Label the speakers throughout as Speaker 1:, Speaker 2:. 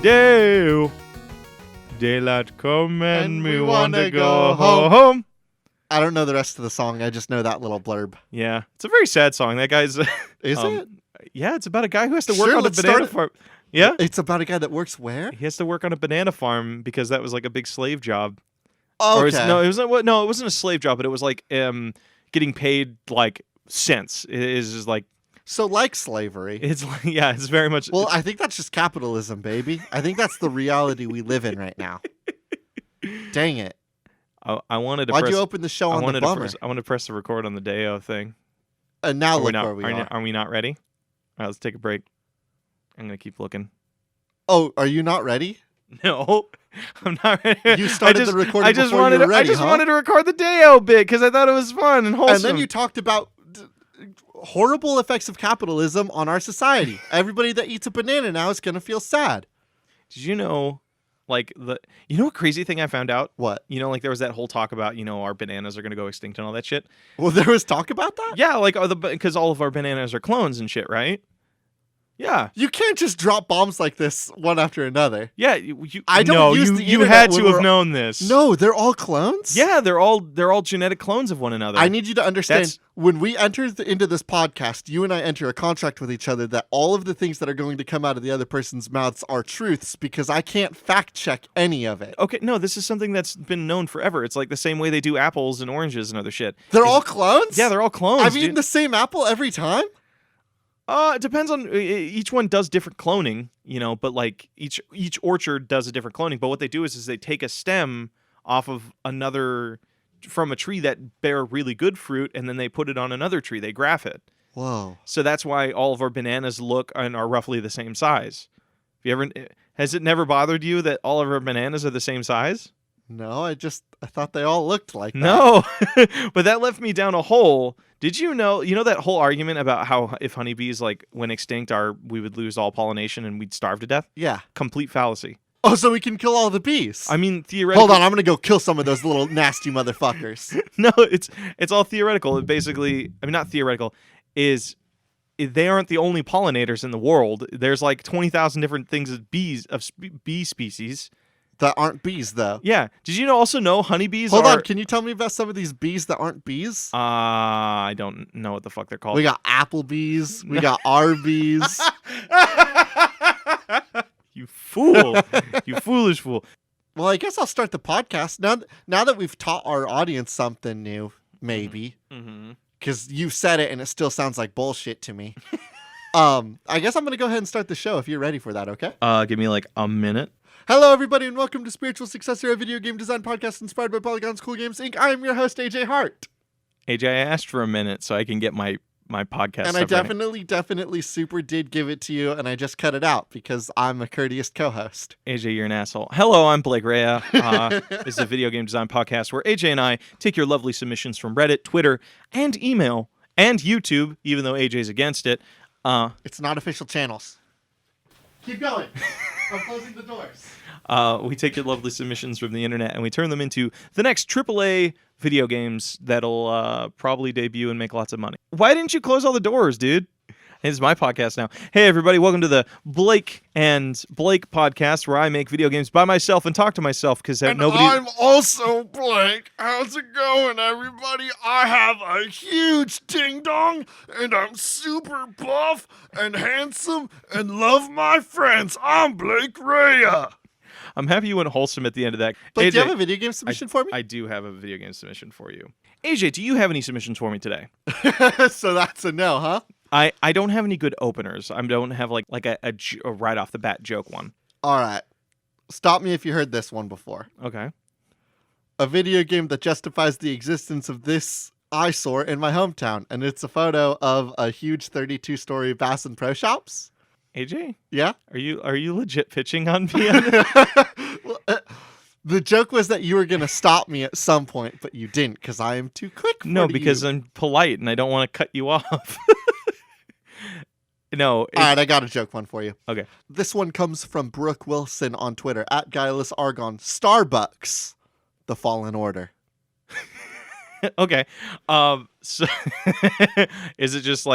Speaker 1: Day. Daylight come and we wanna go home.
Speaker 2: I don't know the rest of the song. I just know that little blurb.
Speaker 1: Yeah, it's a very sad song. That guy's...
Speaker 2: Is it?
Speaker 1: Yeah, it's about a guy who has to work on a banana farm. Yeah?
Speaker 2: It's about a guy that works where?
Speaker 1: He has to work on a banana farm because that was like a big slave job.
Speaker 2: Oh, okay.
Speaker 1: It wasn't a slave job, but it was like getting paid like cents. It is just like...
Speaker 2: So like slavery.
Speaker 1: It's like, yeah, it's very much...
Speaker 2: Well, I think that's just capitalism, baby. I think that's the reality we live in right now. Dang it.
Speaker 1: I wanted to
Speaker 2: Why'd you open the show on the bummer?
Speaker 1: I wanted to press the record on the Day-O thing.
Speaker 2: And now look where we are.
Speaker 1: Are we not ready? All right, let's take a break. I'm going to keep looking.
Speaker 2: Oh, are you not ready?
Speaker 1: No, I'm not ready.
Speaker 2: You started the recording before you were ready,
Speaker 1: I just wanted to record the Day-O bit because I thought it was fun and wholesome.
Speaker 2: And then you talked about horrible effects of capitalism on our society. Everybody that eats a banana now is going to feel sad.
Speaker 1: Did you know... what crazy thing I found out?
Speaker 2: What?
Speaker 1: Like there was that whole talk about, our bananas are going to go extinct and all that shit.
Speaker 2: Well, there was talk about that?
Speaker 1: Yeah, because all of our bananas are clones and shit, right? Yeah.
Speaker 2: You can't just drop bombs like this one after another.
Speaker 1: Yeah,
Speaker 2: you
Speaker 1: had to have known this.
Speaker 2: No, they're all clones?
Speaker 1: Yeah, they're all genetic clones of one another.
Speaker 2: I need you to understand, when we enter into this podcast, you and I enter a contract with each other that all of the things that are going to come out of the other person's mouths are truths because I can't fact check any of it.
Speaker 1: Okay, no, this is something that's been known forever. It's like the same way they do apples and oranges and other shit.
Speaker 2: They're all clones?
Speaker 1: Yeah, they're all clones.
Speaker 2: I've eaten the same apple every time?
Speaker 1: It depends on each one does different cloning, but like each orchard does a different cloning. But what they do is they take a stem off of from a tree that bear really good fruit, and then they put it on another tree. They graft it.
Speaker 2: Whoa!
Speaker 1: So that's why all of our bananas look and are roughly the same size. Has it never bothered you that all of our bananas are the same size?
Speaker 2: No, I thought they all looked like that.
Speaker 1: No, but that left me down a hole. Did you know that whole argument about how if honeybees went extinct, we would lose all pollination and we'd starve to death?
Speaker 2: Yeah.
Speaker 1: Complete fallacy.
Speaker 2: Oh, so we can kill all the bees.
Speaker 1: I mean, theoretically.
Speaker 2: Hold on, I'm going to go kill some of those little nasty motherfuckers.
Speaker 1: No, it's all theoretical. It basically, not theoretical, they aren't the only pollinators in the world. There's 20,000 different things of bee species.
Speaker 2: That aren't bees, though.
Speaker 1: Yeah. Did you also know honeybees
Speaker 2: Hold on, can you tell me about some of these bees that aren't bees?
Speaker 1: I don't know what the fuck they're called.
Speaker 2: We got Applebees. We got Arby's.
Speaker 1: You fool. You foolish fool.
Speaker 2: Well, I guess I'll start the podcast. Now that we've taught our audience something new, maybe. Because you said it and it still sounds like bullshit to me. I guess I'm going to go ahead and start the show if you're ready for that, okay?
Speaker 1: Give me a minute.
Speaker 2: Hello, everybody, and welcome to Spiritual Successor, a video game design podcast inspired by Polygon's Cool Games, Inc. I am your host, AJ Hart.
Speaker 1: AJ, I asked for a minute so I can get my podcast.
Speaker 2: And I definitely super did give it to you, and I just cut it out because I'm a courteous co-host.
Speaker 1: AJ, you're an asshole. Hello, I'm Blake Rea. This is a video game design podcast where AJ and I take your lovely submissions from Reddit, Twitter, and email, and YouTube, even though AJ's against it.
Speaker 2: It's not official channels. Keep going. I'm closing the doors.
Speaker 1: We take your lovely submissions from the internet and we turn them into the next AAA video games that'll probably debut and make lots of money. Why didn't you close all the doors, dude? It's my podcast now. Hey, everybody. Welcome to the Blake and Blake podcast where I make video games by myself and talk to myself because nobody...
Speaker 2: I'm also Blake. How's it going, everybody? I have a huge ding-dong, and I'm super buff and handsome and love my friends. I'm Blake Rea.
Speaker 1: I'm happy you went wholesome at the end of that.
Speaker 2: But
Speaker 1: AJ,
Speaker 2: do you have a video game submission for me?
Speaker 1: I do have a video game submission for you. AJ, do you have any submissions for me today?
Speaker 2: So that's a no, huh?
Speaker 1: I don't have any good openers. I don't have a right off the bat joke one.
Speaker 2: All right. Stop me if you heard this one before.
Speaker 1: Okay.
Speaker 2: A video game that justifies the existence of this eyesore in my hometown. And it's a photo of a huge 32-story Bass and Pro Shops.
Speaker 1: AJ?
Speaker 2: Yeah?
Speaker 1: Are you legit pitching on me?
Speaker 2: Well, the joke was that you were going to stop me at some point, but you didn't because I am too quick for
Speaker 1: No, because I'm polite and I don't want to cut you off. No.
Speaker 2: All right, I got a joke one for you.
Speaker 1: Okay.
Speaker 2: This one comes from Brooke Wilson on Twitter, @GuilelessArgon. Starbucks, the Fallen Order.
Speaker 1: Okay. So is it just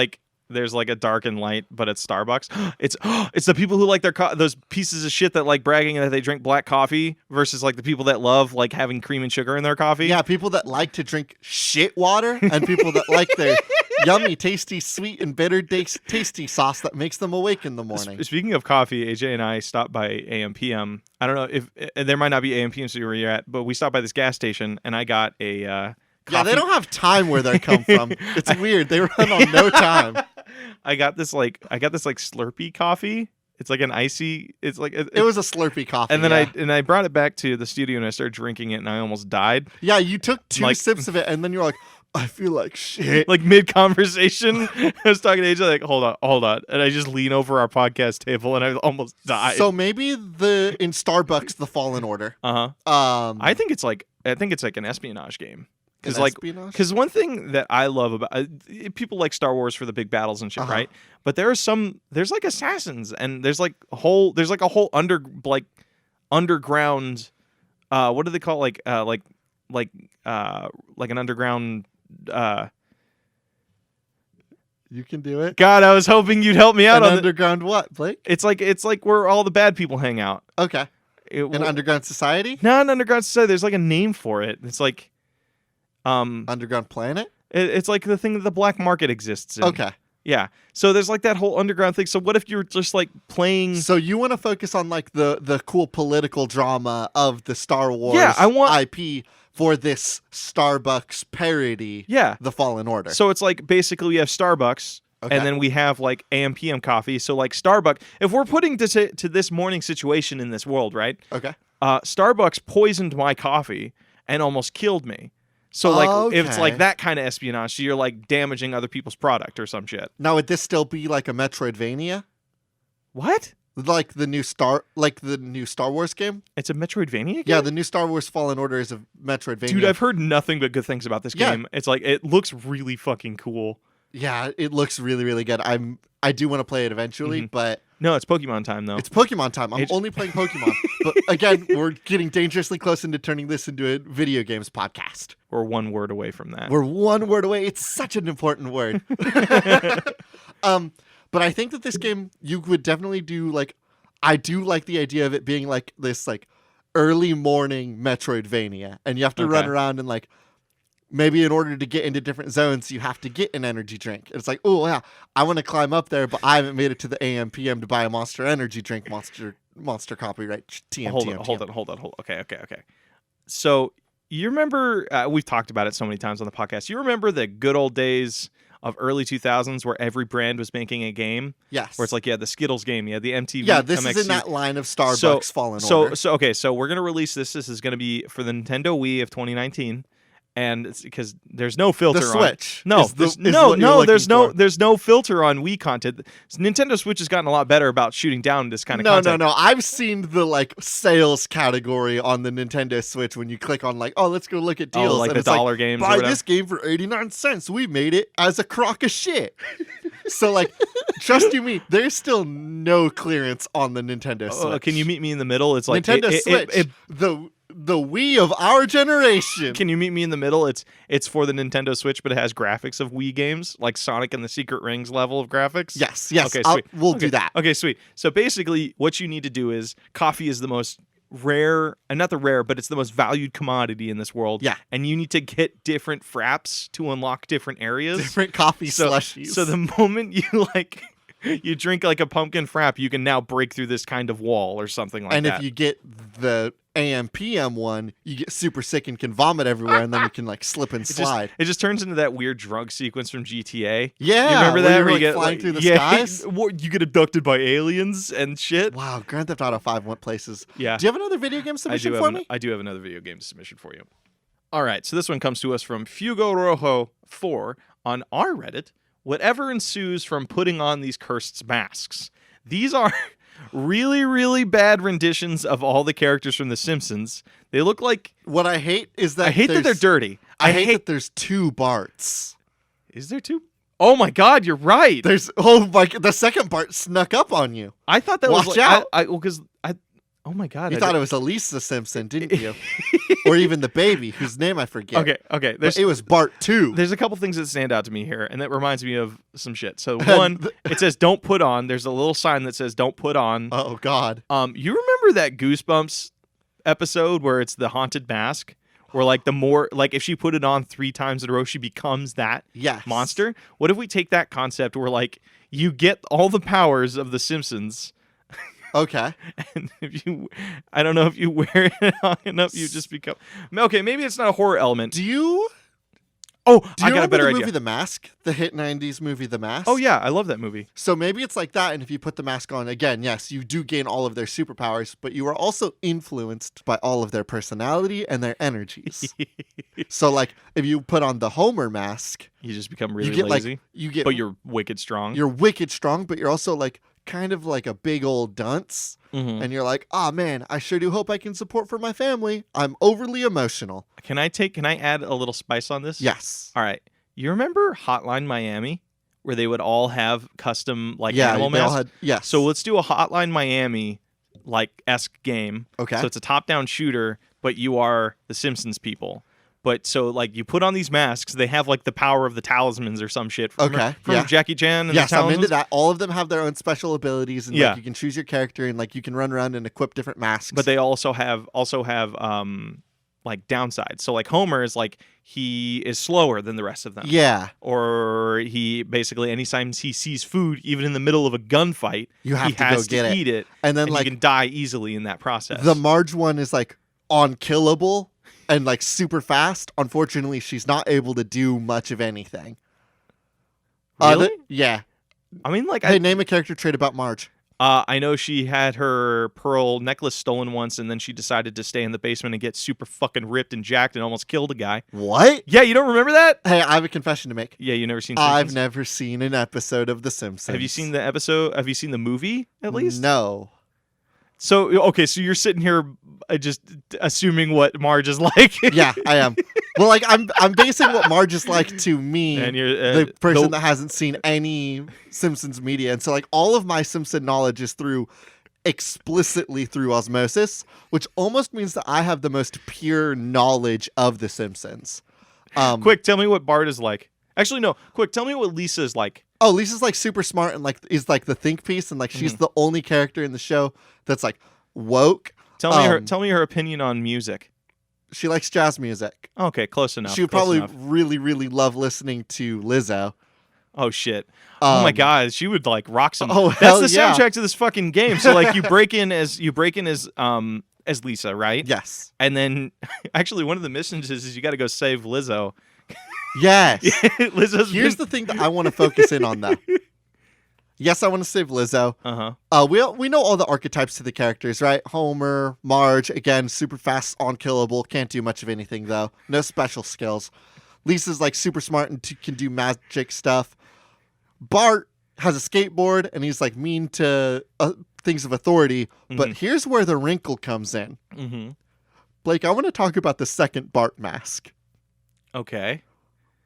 Speaker 1: there's like a dark and light, but it's Starbucks. It's the people who like those pieces of shit that like bragging that they drink black coffee versus like the people that love like having cream and sugar in their coffee.
Speaker 2: Yeah, people that like to drink shit water and people that like their yummy, tasty, sweet and bitter tasty sauce that makes them awake in the morning.
Speaker 1: Speaking of coffee, AJ and I stopped by AM/PM. I don't know if there might not be AM/PM where you're at, but we stopped by this gas station and I got a coffee.
Speaker 2: Yeah, they don't have time where they come from. It's weird. They run on no time.
Speaker 1: I got this like Slurpee coffee. It's like an icy. It's like
Speaker 2: it was a Slurpee coffee.
Speaker 1: And then I brought it back to the studio and I started drinking it and I almost died.
Speaker 2: Yeah, you took two sips of it and then you're like, I feel like shit.
Speaker 1: Like mid conversation, I was talking to AJ like, hold on, and I just lean over our podcast table and I almost died.
Speaker 2: So maybe in Starbucks, the Fallen Order.
Speaker 1: I think it's like an espionage game. Because one thing that I love about people like Star Wars for the big battles and shit, right? But there's like assassins and there's like a whole underground. What do they call it? Like an underground.
Speaker 2: You can do it.
Speaker 1: God, I was hoping you'd help me out on
Speaker 2: underground what, Blake?
Speaker 1: It's like where all the bad people hang out.
Speaker 2: Okay. An underground society?
Speaker 1: No, an underground society. There's like a name for it. It's like
Speaker 2: underground planet?
Speaker 1: It's like the thing that the black market exists in.
Speaker 2: Okay.
Speaker 1: Yeah. So there's like that whole underground thing. So what if you're just like playing?
Speaker 2: So you want to focus on like the cool political drama of the Star Wars IP for this Starbucks parody.
Speaker 1: Yeah.
Speaker 2: The Fallen Order.
Speaker 1: So it's like basically we have Starbucks and then we have like AM/PM coffee. So like Starbucks, if we're putting to this morning situation in this world, right?
Speaker 2: Okay.
Speaker 1: Starbucks poisoned my coffee and almost killed me. So like if it's like that kind of espionage, so you're like damaging other people's product or some shit.
Speaker 2: Now would this still be like a Metroidvania?
Speaker 1: What?
Speaker 2: Like the new Star Wars game?
Speaker 1: It's a Metroidvania game?
Speaker 2: Yeah, the new Star Wars Fallen Order is a Metroidvania.
Speaker 1: Dude, I've heard nothing but good things about this game. It's like it looks really fucking cool.
Speaker 2: Yeah, it looks really, really good. I do want to play it eventually, but
Speaker 1: no, it's Pokemon time though.
Speaker 2: It's Pokemon time. I'm only playing Pokemon. But again, we're getting dangerously close into turning this into a video games podcast.
Speaker 1: We're one word away from that.
Speaker 2: We're one word away. It's such an important word. But I think that this game you would definitely do like. I do like the idea of it being like this like early morning Metroidvania, and you have to run around and like. Maybe in order to get into different zones, you have to get an energy drink. It's like, oh yeah, I want to climb up there, but I haven't made it to the AM/PM to buy a Monster Energy drink. Monster copyright. TM.
Speaker 1: Hold on. Okay. So you remember we've talked about it so many times on the podcast. You remember the good old days of early 2000s where every brand was making a game?
Speaker 2: Yes.
Speaker 1: Where it's like, the Skittles game, the MTV.
Speaker 2: Yeah, this is in that line of Starbucks Fallen Order.
Speaker 1: So we're gonna release this. This is gonna be for the Nintendo Wii of 2019. And it's because there's no filter
Speaker 2: the Switch.
Speaker 1: on there's no filter on Wii content. Nintendo Switch has gotten a lot better about shooting down this kind of content.
Speaker 2: No. I've seen the like sales category on the Nintendo Switch when you click on like, let's go look at deals.
Speaker 1: Like
Speaker 2: and
Speaker 1: the dollar games.
Speaker 2: Buy this game for 89 cents. We made it as a crock of shit. So like, trust you me, there's still no clearance on the Nintendo Switch.
Speaker 1: Can you meet me in the middle? It's like
Speaker 2: Nintendo Switch. The Wii of our generation.
Speaker 1: Can you meet me in the middle? It's for the Nintendo Switch, but it has graphics of Wii games, like Sonic and the Secret Rings level of graphics.
Speaker 2: Yes.
Speaker 1: Okay, sweet.
Speaker 2: We'll do that.
Speaker 1: Okay, sweet. So basically, what you need to do is coffee is the most rare, and not the rare, but it's the most valued commodity in this world.
Speaker 2: Yeah.
Speaker 1: And you need to get different fraps to unlock different areas.
Speaker 2: Different coffee slushies.
Speaker 1: So the moment you drink like a pumpkin frap, you can now break through this kind of wall or something like that.
Speaker 2: And if you get the AM/PM one, you get super sick and can vomit everywhere, and then you can like slip and slide.
Speaker 1: It just turns into that weird drug sequence from GTA.
Speaker 2: Yeah,
Speaker 1: you remember that?
Speaker 2: Where you get flying through the skies.
Speaker 1: You get abducted by aliens and shit.
Speaker 2: Wow, Grand Theft Auto 5 went places.
Speaker 1: Yeah.
Speaker 2: Do you have another video game submission for me?
Speaker 1: I do have another video game submission for you. All right, so this one comes to us from Fugo Rojo 4 on our Reddit. Whatever ensues from putting on these cursed masks. These are really, really bad renditions of all the characters from The Simpsons. They look like...
Speaker 2: What I hate is that...
Speaker 1: I hate that they're dirty.
Speaker 2: I hate that there's two Barts.
Speaker 1: Is there two? Oh my God, you're right.
Speaker 2: The second Bart snuck up on you.
Speaker 1: I thought that was
Speaker 2: Watch out.
Speaker 1: Oh my god!
Speaker 2: You thought it was Elisa Simpson, didn't you? Or even the baby, whose name I forget.
Speaker 1: Okay.
Speaker 2: But it was Bart 2.
Speaker 1: There's a couple things that stand out to me here, and that reminds me of some shit. So one, it says "Don't put on." There's a little sign that says "Don't put on."
Speaker 2: Oh God.
Speaker 1: You remember that Goosebumps episode where it's the haunted mask, where like if she put it on 3 times in a row, she becomes that monster. What if we take that concept where like you get all the powers of the Simpsons?
Speaker 2: Okay.
Speaker 1: And I don't know if you wear it long enough, you just become. Okay, maybe it's not a horror element.
Speaker 2: Do you
Speaker 1: I got a better
Speaker 2: the
Speaker 1: idea.
Speaker 2: movie The Mask? The hit 90s movie The Mask?
Speaker 1: Oh yeah, I love that movie.
Speaker 2: So maybe it's like that, and if you put the mask on, again, yes, you do gain all of their superpowers, but you are also influenced by all of their personality and their energies. So like, if you put on the Homer mask,
Speaker 1: You just become really
Speaker 2: you get
Speaker 1: lazy.
Speaker 2: like,
Speaker 1: But you're wicked strong.
Speaker 2: you're wicked strong, but you're also like kind of like a big old dunce.
Speaker 1: Mhm.
Speaker 2: And you're like, oh man, I sure do hope I can support for my family. I'm overly emotional.
Speaker 1: Can I add a little spice on this?
Speaker 2: Yes.
Speaker 1: All right. You remember Hotline Miami, where they would all have custom like
Speaker 2: Yeah,
Speaker 1: animal
Speaker 2: they all
Speaker 1: masks?
Speaker 2: had, yes.
Speaker 1: So let's do a Hotline Miami like esque game.
Speaker 2: Okay.
Speaker 1: So it's a top-down shooter, but you are the Simpsons people. But so like you put on these masks, they have like the power of the talismans or some shit. From Jackie Chan. And
Speaker 2: yes,
Speaker 1: the
Speaker 2: I'm into that. All of them have their own special abilities, and
Speaker 1: Yeah.
Speaker 2: like you can choose your character, and like you can run around and equip different masks.
Speaker 1: But they also have like downsides. So like Homer is like he is slower than the rest of them.
Speaker 2: yeah,
Speaker 1: Or he basically anytime he sees food, even in the middle of a gunfight,
Speaker 2: you have
Speaker 1: he
Speaker 2: to
Speaker 1: has
Speaker 2: go get
Speaker 1: to
Speaker 2: it.
Speaker 1: eat it,
Speaker 2: And then
Speaker 1: and
Speaker 2: like
Speaker 1: he can die easily in that process.
Speaker 2: the Marge one is like unkillable and like super fast. Unfortunately, she's not able to do much of anything.
Speaker 1: Really?
Speaker 2: Yeah.
Speaker 1: I mean, like
Speaker 2: Hey, name a character trait about Marge.
Speaker 1: I know she had her pearl necklace stolen once, and then she decided to stay in the basement and get super fucking ripped and jacked and almost killed a guy.
Speaker 2: What?
Speaker 1: Yeah, you don't remember that?
Speaker 2: Hey, I have a confession to make.
Speaker 1: Yeah, you never seen
Speaker 2: I've
Speaker 1: Simpsons?
Speaker 2: never seen an episode of The Simpsons.
Speaker 1: Have you seen the episode? Have you seen the movie at least?
Speaker 2: No.
Speaker 1: So okay, so you're sitting here just assuming what Marge is like.
Speaker 2: Yeah, I am. Well, like I'm basing what Marge is like to me,
Speaker 1: And you're
Speaker 2: the person that hasn't seen any Simpsons media, and so like all of my Simpson knowledge is explicitly through osmosis, which almost means that I have the most pure knowledge of the Simpsons.
Speaker 1: Quick, tell me what Bart is like. Actually, no. Quick, tell me what Lisa is like.
Speaker 2: Oh, Lisa's like super smart and like is like the think piece, and like she's the only character in the show that's like woke.
Speaker 1: Tell me her opinion on music.
Speaker 2: She likes jazz music.
Speaker 1: Okay, close enough.
Speaker 2: She would
Speaker 1: close
Speaker 2: probably
Speaker 1: enough.
Speaker 2: really, really love listening to Lizzo.
Speaker 1: Oh shit. Oh my god, she would like rock some. That's the
Speaker 2: yeah.
Speaker 1: soundtrack to this fucking game. So like you break in as Lisa, right?
Speaker 2: Yes.
Speaker 1: And then actually one of the missions is you got to go save Lizzo.
Speaker 2: Yes.
Speaker 1: Lizzo's
Speaker 2: Here's the thing that I want to focus in on though. Yes, I want to save Lizzo. We know all the archetypes to the characters, right? Homer, Marge, again, super fast, unkillable, can't do much of anything though. No special skills. Lisa's like super smart and can do magic stuff. Bart has a skateboard and he's like mean to things of authority. But here's where the wrinkle comes in. Blake, I want to talk about the second Bart mask.
Speaker 1: Okay.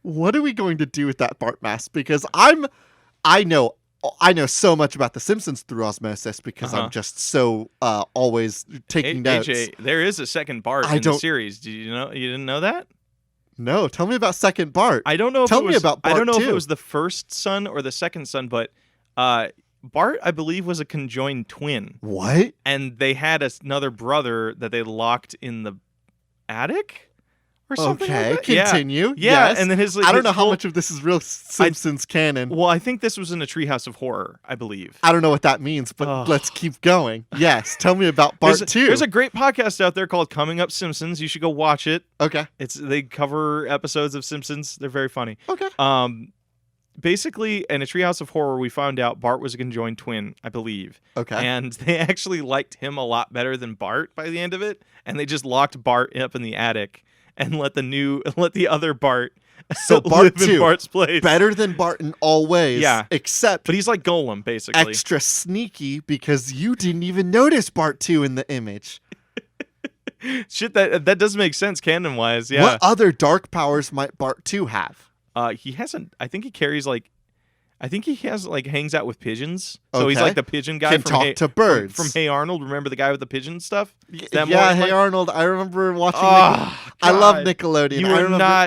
Speaker 2: What are we going to do with that Bart mask? Because I know so much about The Simpsons through osmosis because I'm just so always taking notes.
Speaker 1: AJ, there is a second Bart in the series. Did you know? You didn't know that?
Speaker 2: No, tell me about second Bart.
Speaker 1: I don't know.
Speaker 2: Tell me about Bart
Speaker 1: I don't know
Speaker 2: too.
Speaker 1: if it was the first son or the second son, but Bart, I believe, was a conjoined twin.
Speaker 2: What?
Speaker 1: And they had another brother that they locked in the attic. Or something
Speaker 2: Okay,
Speaker 1: like that.
Speaker 2: continue.
Speaker 1: Yeah,
Speaker 2: Yes.
Speaker 1: and then his.
Speaker 2: I don't know
Speaker 1: his
Speaker 2: how
Speaker 1: whole-
Speaker 2: much of this is real Simpsons canon.
Speaker 1: Well, I think this was in a Treehouse of Horror, I believe.
Speaker 2: I don't know what that means, but let's keep going. Yes, tell me about Bart too.
Speaker 1: There's a great podcast out there called Coming Up Simpsons. You should go watch it.
Speaker 2: Okay.
Speaker 1: They cover episodes of Simpsons. They're very funny.
Speaker 2: Okay.
Speaker 1: Basically, in a Treehouse of Horror, we found out Bart was a conjoined twin, I believe.
Speaker 2: Okay.
Speaker 1: And they actually liked him a lot better than Bart by the end of it, and they just locked Bart up in the attic and let the other Bart
Speaker 2: So Bart
Speaker 1: live in Bart's place.
Speaker 2: better than Bart in all ways.
Speaker 1: Yeah.
Speaker 2: Except
Speaker 1: But he's like Golem, basically.
Speaker 2: extra sneaky because you didn't even notice Bart 2 in the image.
Speaker 1: Shit, that does make sense canon wise. Yeah.
Speaker 2: What other dark powers might Bart 2 have?
Speaker 1: He hasn't. I think he carries like. I think he has like hangs out with pigeons. So he's
Speaker 2: Okay.
Speaker 1: like the pigeon guy
Speaker 2: Can
Speaker 1: from
Speaker 2: talk
Speaker 1: Hey,
Speaker 2: to birds.
Speaker 1: from Hey Arnold. Remember the guy with the pigeon stuff?
Speaker 2: Yeah, Hey Arnold. I remember watching.
Speaker 1: Oh,
Speaker 2: I love
Speaker 1: God.
Speaker 2: Nickelodeon.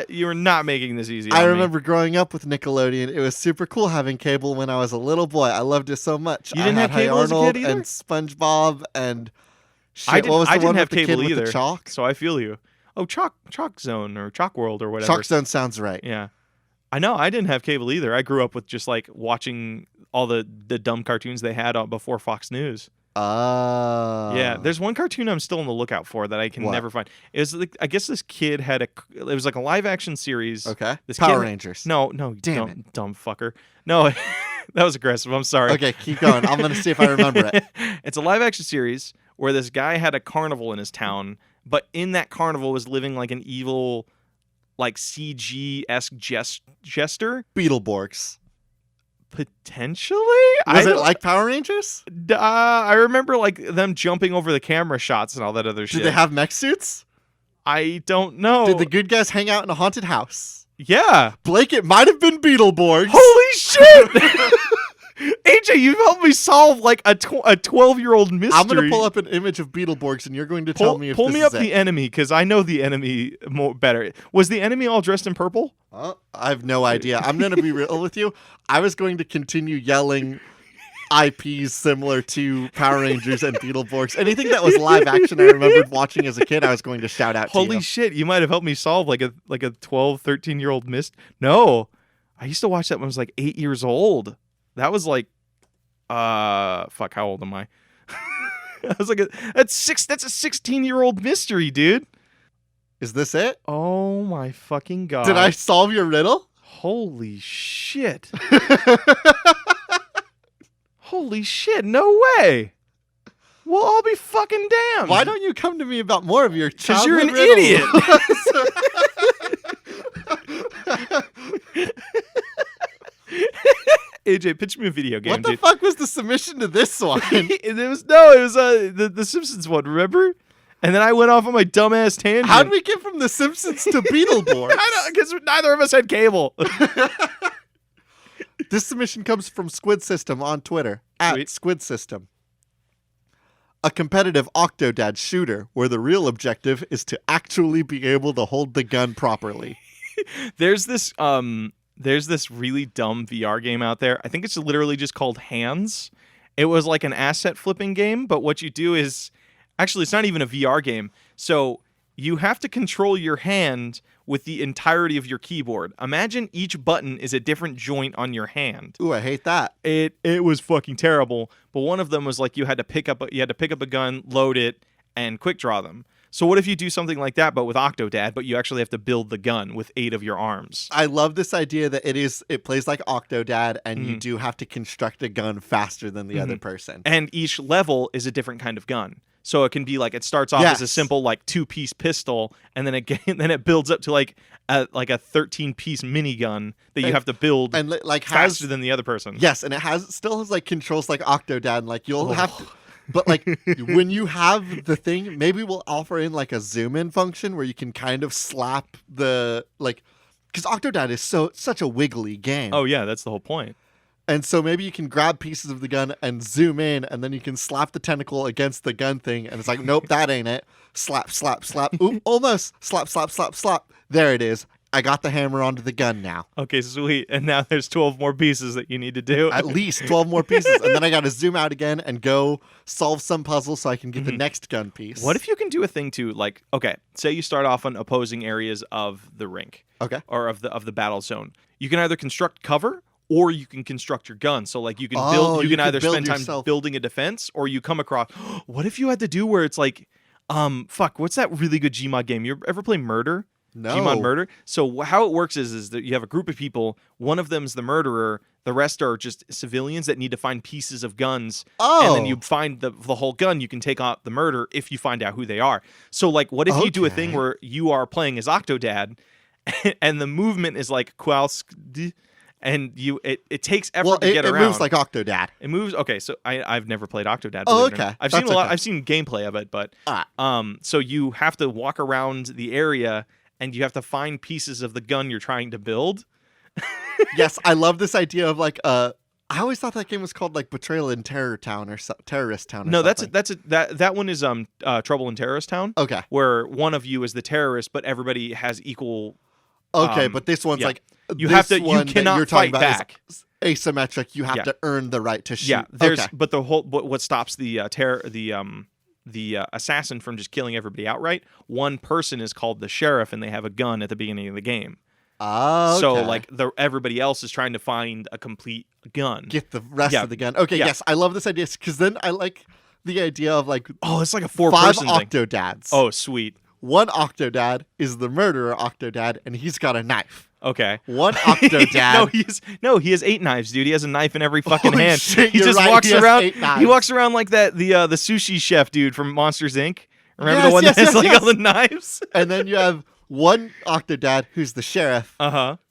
Speaker 1: You were not making this easy.
Speaker 2: I
Speaker 1: on me.
Speaker 2: remember growing up with Nickelodeon. It was super cool having cable when I was a little boy. I loved it so much.
Speaker 1: You didn't
Speaker 2: I
Speaker 1: have
Speaker 2: had Hey
Speaker 1: cable as a kid
Speaker 2: Arnold
Speaker 1: either?
Speaker 2: and SpongeBob and shit.
Speaker 1: I didn't,
Speaker 2: what was the
Speaker 1: I didn't
Speaker 2: one
Speaker 1: have
Speaker 2: with the
Speaker 1: cable
Speaker 2: kid
Speaker 1: either.
Speaker 2: with the chalk?
Speaker 1: So I feel you. Oh, Chalk Zone or Chalk World or whatever.
Speaker 2: Chalk Zone sounds right.
Speaker 1: Yeah. I know. I didn't have cable either. I grew up with just like watching all the dumb cartoons they had before Fox News. Yeah. There's one cartoon I'm still on the lookout for that I can never find. It was like, I guess this kid it was like a live action series.
Speaker 2: Okay.
Speaker 1: This
Speaker 2: Power
Speaker 1: kid,
Speaker 2: Rangers.
Speaker 1: No, dumb fucker. No, that was aggressive. I'm sorry.
Speaker 2: Okay, keep going. I'm gonna see if I remember it.
Speaker 1: It's a live action series where this guy had a carnival in his town, but in that carnival was living like an evil, like CG-esque jester.
Speaker 2: Beetleborgs.
Speaker 1: Potentially?
Speaker 2: Was it like Power Rangers?
Speaker 1: I remember like them jumping over the camera shots and all that other shit.
Speaker 2: Did they have mech suits?
Speaker 1: I don't know.
Speaker 2: Did the good guys hang out in a haunted house?
Speaker 1: Yeah.
Speaker 2: Blake, it might have been Beetleborgs.
Speaker 1: Holy shit! AJ, you've helped me solve like a 12-year-old mystery.
Speaker 2: I'm gonna pull up an image of Beetleborgs, and you're going to tell me if
Speaker 1: pull
Speaker 2: this
Speaker 1: me
Speaker 2: is
Speaker 1: up the
Speaker 2: it.
Speaker 1: enemy because I know the enemy better. Was the enemy all dressed in purple?
Speaker 2: I have no idea. I'm gonna be real with you. I was going to continue yelling IPs similar to Power Rangers and Beetleborgs. Anything that was live action I remembered watching as a kid, I was going to shout out to you.
Speaker 1: Holy shit, you might have helped me solve like a 12, 13-year-old No. I used to watch that when I was like 8 years old. That was like fuck, how old am I? I was like that's a 16-year-old mystery, dude.
Speaker 2: Is this it?
Speaker 1: Oh my fucking god.
Speaker 2: Did I solve your riddle?
Speaker 1: Holy shit. Holy shit, no way. We'll all be fucking damned.
Speaker 2: Why don't you come to me about more of your
Speaker 1: Because
Speaker 2: childhood
Speaker 1: you're an idiot. AJ, pitch me a video game,
Speaker 2: What the
Speaker 1: dude.
Speaker 2: fuck was the submission to this one?
Speaker 1: It was the Simpsons one, remember? And then I went off on my dumbass tangent.
Speaker 2: How'd we get from The Simpsons to Beetleborgs?
Speaker 1: I don't, because neither of us had cable.
Speaker 2: This submission comes from Squid System on Twitter,
Speaker 1: Sweet.
Speaker 2: @Squid System. A competitive Octodad shooter where the real objective is to actually be able to hold the gun properly.
Speaker 1: There's this really dumb VR game out there. I think it's literally just called Hands. It was like an asset flipping game, but what you do is actually it's not even a VR game. So you have to control your hand with the entirety of your keyboard. Imagine each button is a different joint on your hand.
Speaker 2: Ooh, I hate that.
Speaker 1: It was fucking terrible. But one of them was like you had to pick up a gun, load it, and quick draw them. So what if you do something like that, but with Octodad, but you actually have to build the gun with 8 of your arms?
Speaker 2: I love this idea that it plays like Octodad, and you do have to construct a gun faster than the other person.
Speaker 1: And each level is a different kind of gun. So it can be like it starts off as a simple like 2-piece pistol, and then it builds up to like a 13-piece minigun that you have to build
Speaker 2: and like
Speaker 1: faster than the other person.
Speaker 2: Yes, and it still has like controls like Octodad, and like you'll have to. But like when you have the thing, maybe we'll offer in like a zoom in function where you can kind of slap the like, because Octodad is such a wiggly game.
Speaker 1: Oh yeah, that's the whole point.
Speaker 2: And so maybe you can grab pieces of the gun and zoom in, and then you can slap the tentacle against the gun thing, and it's like, nope, that ain't it. Slap, slap, slap. Oop, almost. Slap, slap, slap, slap. There it is. I got the hammer onto the gun now.
Speaker 1: Okay, sweet. And now there's 12 more pieces that you need to do.
Speaker 2: At least 12 more pieces. And then I got to zoom out again and go solve some puzzle so I can get the next gun piece.
Speaker 1: What if you can do a thing too, like, okay, say you start off on opposing areas of the rink.
Speaker 2: Okay.
Speaker 1: Or of the battle zone. You can either construct cover or you can construct your gun. So like you can build you can either spend time building a defense or you come across what if you had to do where it's like what's that really good Gmod game? You ever play Murder?
Speaker 2: No.
Speaker 1: Gmod Murder? So how it works is that you have a group of people, one of them's the murderer, the rest are just civilians that need to find pieces of guns.
Speaker 2: Oh.
Speaker 1: And then you find the whole gun, you can take out the murderer if you find out who they are. So like what if you do a thing where you are playing as Octodad and the movement is like Kowalski, and it takes effort to get around.
Speaker 2: It moves like Octodad.
Speaker 1: It moves. Okay, so I've never played Octodad.
Speaker 2: Oh, okay.
Speaker 1: I've seen I've seen gameplay of it, but so you have to walk around the area and you have to find pieces of the gun you're trying to build.
Speaker 2: Yes, I love this idea of like I always thought that game was called like Betrayal in Terror Town or Terrorist Town. Or
Speaker 1: No,
Speaker 2: something.
Speaker 1: that one is Trouble in Terrorist Town.
Speaker 2: Okay.
Speaker 1: Where one of you is the terrorist, but everybody has equal.
Speaker 2: Okay, but this one's
Speaker 1: yeah.
Speaker 2: like
Speaker 1: You
Speaker 2: this
Speaker 1: have to. You
Speaker 2: one that
Speaker 1: cannot
Speaker 2: you're talking
Speaker 1: fight
Speaker 2: about
Speaker 1: back.
Speaker 2: Is asymmetric. You have
Speaker 1: Yeah.
Speaker 2: to earn the right to shoot.
Speaker 1: Yeah, there's
Speaker 2: okay.
Speaker 1: but what stops the assassin from just killing everybody outright. One person is called the sheriff, and they have a gun at the beginning of the game.
Speaker 2: Oh, okay.
Speaker 1: So like everybody else is trying to find a complete gun.
Speaker 2: Get the rest
Speaker 1: Yeah.
Speaker 2: of the gun. Okay,
Speaker 1: Yeah.
Speaker 2: yes, I love this idea because then I like the idea of like
Speaker 1: Oh, it's like a
Speaker 2: 5
Speaker 1: 4-person thing.
Speaker 2: Octodads.
Speaker 1: Oh, sweet.
Speaker 2: One Octodad is the murderer Octodad, and he's got a knife.
Speaker 1: Okay.
Speaker 2: One Octodad.
Speaker 1: he has 8 knives, dude. He has a knife in every fucking
Speaker 2: Holy
Speaker 1: hand.
Speaker 2: shit,
Speaker 1: he
Speaker 2: you're
Speaker 1: just
Speaker 2: right.
Speaker 1: walks
Speaker 2: He has
Speaker 1: around.
Speaker 2: 8 knives.
Speaker 1: He walks around like that. The sushi chef dude from Monsters Inc. Remember
Speaker 2: Yes,
Speaker 1: the one
Speaker 2: yes,
Speaker 1: that has
Speaker 2: yes,
Speaker 1: like
Speaker 2: yes.
Speaker 1: all the knives?
Speaker 2: And then you have one Octodad who's the sheriff,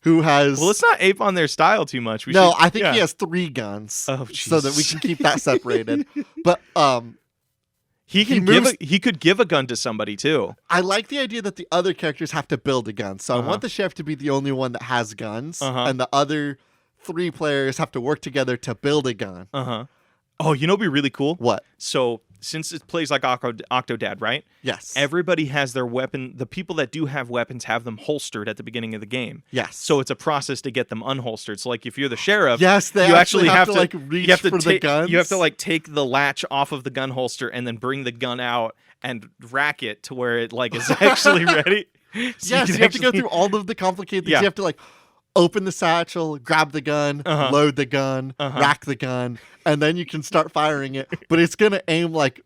Speaker 2: who has.
Speaker 1: Well, let's not ape on their style too much.
Speaker 2: I think he has 3 guns,
Speaker 1: Oh,
Speaker 2: so that we
Speaker 1: Jesus.
Speaker 2: can keep that separated. But
Speaker 1: He can
Speaker 2: moves-
Speaker 1: he could give a gun to somebody too.
Speaker 2: I like the idea that the other characters have to build a gun. So I
Speaker 1: Uh-huh.
Speaker 2: want the sheriff to be the only one that has guns,
Speaker 1: Uh-huh.
Speaker 2: and the other 3 players have to work together to build a gun.
Speaker 1: Oh, you know what'd be really cool?
Speaker 2: What?
Speaker 1: So since it plays like Octodad, right?
Speaker 2: Yes.
Speaker 1: Everybody has their weapon. The people that do have weapons have them holstered at the beginning of the game.
Speaker 2: Yes.
Speaker 1: So it's a process to get them unholstered. So like if you're the sheriff,
Speaker 2: Yes, they
Speaker 1: you
Speaker 2: actually have to like
Speaker 1: you
Speaker 2: reach
Speaker 1: have to
Speaker 2: for the
Speaker 1: take,
Speaker 2: guns.
Speaker 1: You have to like take the latch off of the gun holster and then bring the gun out and rack it to where it like is actually ready. So
Speaker 2: Yes,
Speaker 1: can
Speaker 2: you have to go
Speaker 1: actually-
Speaker 2: through all of the complicated things.
Speaker 1: Yeah.
Speaker 2: You have to like open the satchel, grab the gun,
Speaker 1: Uh-huh.
Speaker 2: load the gun, rack the gun, and then you can start firing it. But it's gonna aim like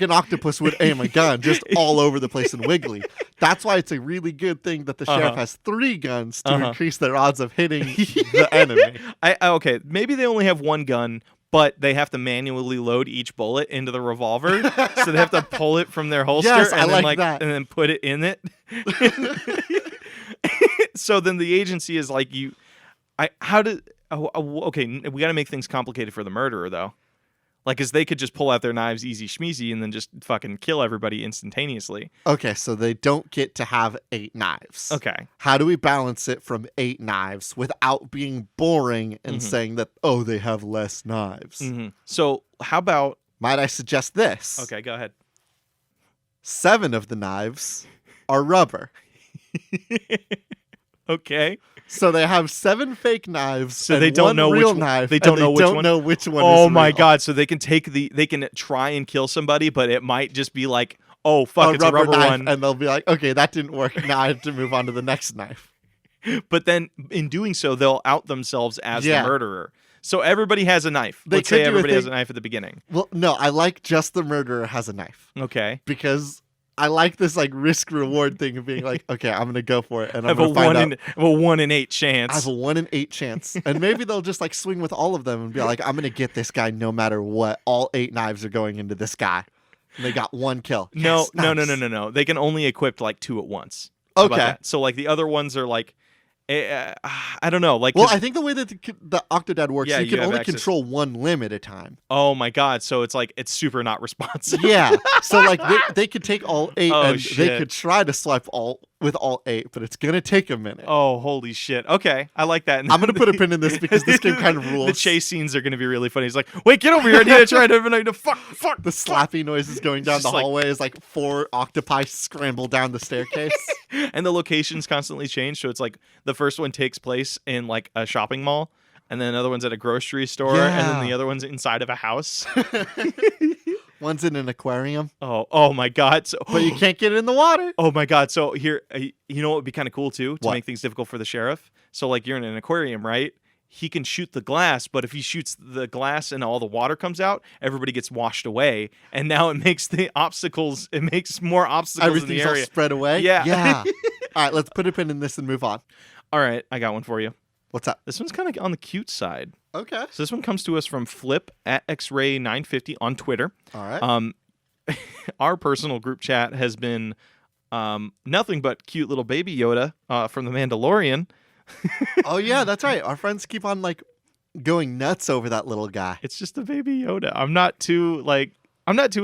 Speaker 2: an octopus would aim a gun, just all over the place and wiggly. That's why it's a really good thing that the sheriff has 3 guns to increase their odds of hitting the enemy.
Speaker 1: Okay, maybe they only have 1 gun, but they have to manually load each bullet into the revolver, so they have to pull it from their holster
Speaker 2: Yes, I
Speaker 1: and then
Speaker 2: like that.
Speaker 1: and then put it in it. So then the agency is like okay, we got to make things complicated for the murderer though. Like, cause they could just pull out their knives easy schmeezy and then just fucking kill everybody instantaneously.
Speaker 2: Okay, so they don't get to have 8 knives.
Speaker 1: Okay.
Speaker 2: How do we balance it from 8 knives without being boring and saying that, oh, they have less knives?
Speaker 1: So how about?
Speaker 2: Might I suggest this?
Speaker 1: Okay, go ahead.
Speaker 2: 7 of the knives are rubber.
Speaker 1: Okay.
Speaker 2: So they have 7 fake knives.
Speaker 1: So
Speaker 2: and
Speaker 1: they don't
Speaker 2: 1
Speaker 1: know
Speaker 2: real
Speaker 1: which
Speaker 2: knife.
Speaker 1: they don't
Speaker 2: and
Speaker 1: know which
Speaker 2: don't
Speaker 1: one?
Speaker 2: know which one.
Speaker 1: Oh
Speaker 2: is
Speaker 1: my
Speaker 2: real.
Speaker 1: god! So they can they can try and kill somebody, but it might just be like, oh fuck, it's a rubber
Speaker 2: knife,
Speaker 1: one.
Speaker 2: and they'll be like, okay, that didn't work. Now I have to move on to the next knife.
Speaker 1: But then in doing so, they'll out themselves as
Speaker 2: Yeah.
Speaker 1: the murderer. So everybody has a knife.
Speaker 2: They
Speaker 1: Let's
Speaker 2: could
Speaker 1: say
Speaker 2: do a
Speaker 1: everybody has a
Speaker 2: thing-
Speaker 1: knife at the beginning.
Speaker 2: Well, no, I like just the murderer has a knife
Speaker 1: Okay.
Speaker 2: because I like this like risk reward thing of being like, okay, I'm gonna go for it, and
Speaker 1: I
Speaker 2: I'm
Speaker 1: have
Speaker 2: gonna find out.
Speaker 1: I have a 1 in 8 chance.
Speaker 2: I have a 1 in 8 chance, and maybe they'll just like swing with all of them and be like, I'm gonna get this guy no matter what. All 8 knives are going into this guy. And they got 1 kill.
Speaker 1: No,
Speaker 2: Yes,
Speaker 1: no,
Speaker 2: nice.
Speaker 1: no. They can only equip like 2 at once. How about
Speaker 2: Okay.
Speaker 1: that? So like the other ones are like, I don't know. Like,
Speaker 2: Well,
Speaker 1: 'cause-
Speaker 2: I think the way that the Octodad works,
Speaker 1: Yeah,
Speaker 2: you
Speaker 1: you
Speaker 2: can
Speaker 1: have
Speaker 2: only
Speaker 1: access.
Speaker 2: control 1 limb at a time.
Speaker 1: oh my god. So it's like it's super not responsive.
Speaker 2: Yeah. So like they could take all 8
Speaker 1: Oh,
Speaker 2: and they
Speaker 1: shit.
Speaker 2: could try to swipe all 8, but it's gonna take a minute.
Speaker 1: Oh, holy shit. Okay. I like that.
Speaker 2: I'm gonna put a pin in this because this game kind of rules.
Speaker 1: The chase scenes are going to be really funny. He's like, wait, get over here. I need to try to fuck.
Speaker 2: The slappy noises going down
Speaker 1: It's
Speaker 2: the
Speaker 1: just like-
Speaker 2: hallway is like 4 octopi scramble down the staircase.
Speaker 1: And the locations constantly change. So it's like the first one takes place in like a shopping mall. And then another one's at a grocery store. And then
Speaker 2: Yeah.
Speaker 1: the other one's inside of a house.
Speaker 2: One's in an aquarium,
Speaker 1: Oh my God. So,
Speaker 2: but you can't get it in the water.
Speaker 1: oh my God. So here, you know what would be kind of cool too to
Speaker 2: What?
Speaker 1: make things difficult for the sheriff? So like you're in an aquarium, right? He can shoot the glass, but if he shoots the glass and all the water comes out, everybody gets washed away. And now it makes the obstacles, it makes more obstacles in the
Speaker 2: Everything's all
Speaker 1: area.
Speaker 2: spread away.
Speaker 1: Yeah.
Speaker 2: Yeah. All right, let's put a pin in this and move on.
Speaker 1: All right, I got one for you.
Speaker 2: What's up?
Speaker 1: This one's kind of on the cute side.
Speaker 2: Okay.
Speaker 1: So this one comes to us from Flip at XRay950 on Twitter.
Speaker 2: All right.
Speaker 1: Our personal group chat has been nothing but cute little baby Yoda from The Mandalorian.
Speaker 2: Oh yeah, that's right. Our friends keep on like going nuts over that little guy.
Speaker 1: It's just a baby Yoda. I'm not too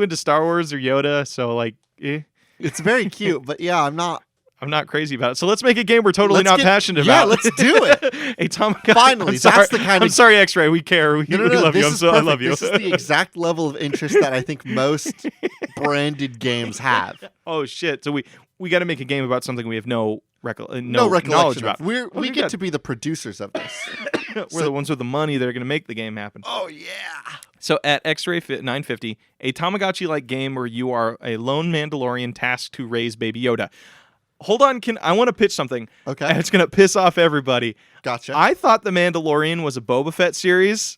Speaker 1: into Star Wars or Yoda, so like, eh.
Speaker 2: It's very cute, but yeah, I'm not
Speaker 1: I'm not crazy about it. So let's make a game we're totally not passionate about.
Speaker 2: Yeah, let's do it.
Speaker 1: A Tamagotchi.
Speaker 2: Finally, that's the kind of...
Speaker 1: I'm sorry, X-Ray. We care. We love you. I love you.
Speaker 2: This is the exact level of interest that I think most branded games have.
Speaker 1: Oh, shit. So we got to make a game about something we have no
Speaker 2: recollection
Speaker 1: knowledge about.
Speaker 2: We get to be the producers of this.
Speaker 1: We're the ones with the money that are going to make the game happen.
Speaker 2: Oh, yeah.
Speaker 1: So at X-Ray 950, a Tamagotchi-like game where you are a lone Mandalorian tasked to raise Baby Yoda. Hold on, I want to pitch something.
Speaker 2: Okay.
Speaker 1: And it's going to piss off everybody.
Speaker 2: Gotcha.
Speaker 1: I thought The Mandalorian was a Boba Fett series.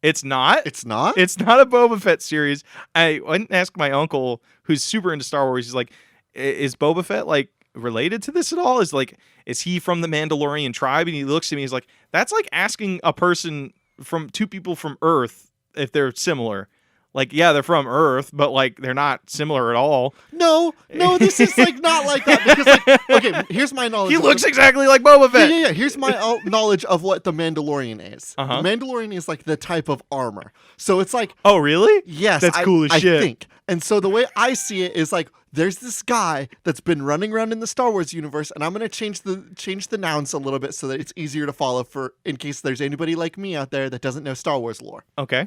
Speaker 1: It's not.
Speaker 2: It's not?
Speaker 1: It's not a Boba Fett series. I went and asked my uncle, who's super into Star Wars. He's like, is Boba Fett, like, related to this at all? Is he from the Mandalorian tribe? And he looks at me, he's like, that's like asking a person from two people from Earth if they're similar. Like, yeah, they're from Earth, but like they're not similar at all.
Speaker 2: No, this is like not like that because like, okay, here's my knowledge.
Speaker 1: He looks exactly like Boba Fett.
Speaker 2: Yeah. Here's my knowledge of what the Mandalorian is.
Speaker 1: Uh-huh.
Speaker 2: The Mandalorian is like the type of armor. So it's like,
Speaker 1: oh really?
Speaker 2: Yes,
Speaker 1: that's cool as shit.
Speaker 2: I think. And so the way I see it is like, there's this guy that's been running around in the Star Wars universe, and I'm gonna change the nouns a little bit so that it's easier to follow in case there's anybody like me out there that doesn't know Star Wars lore.
Speaker 1: Okay.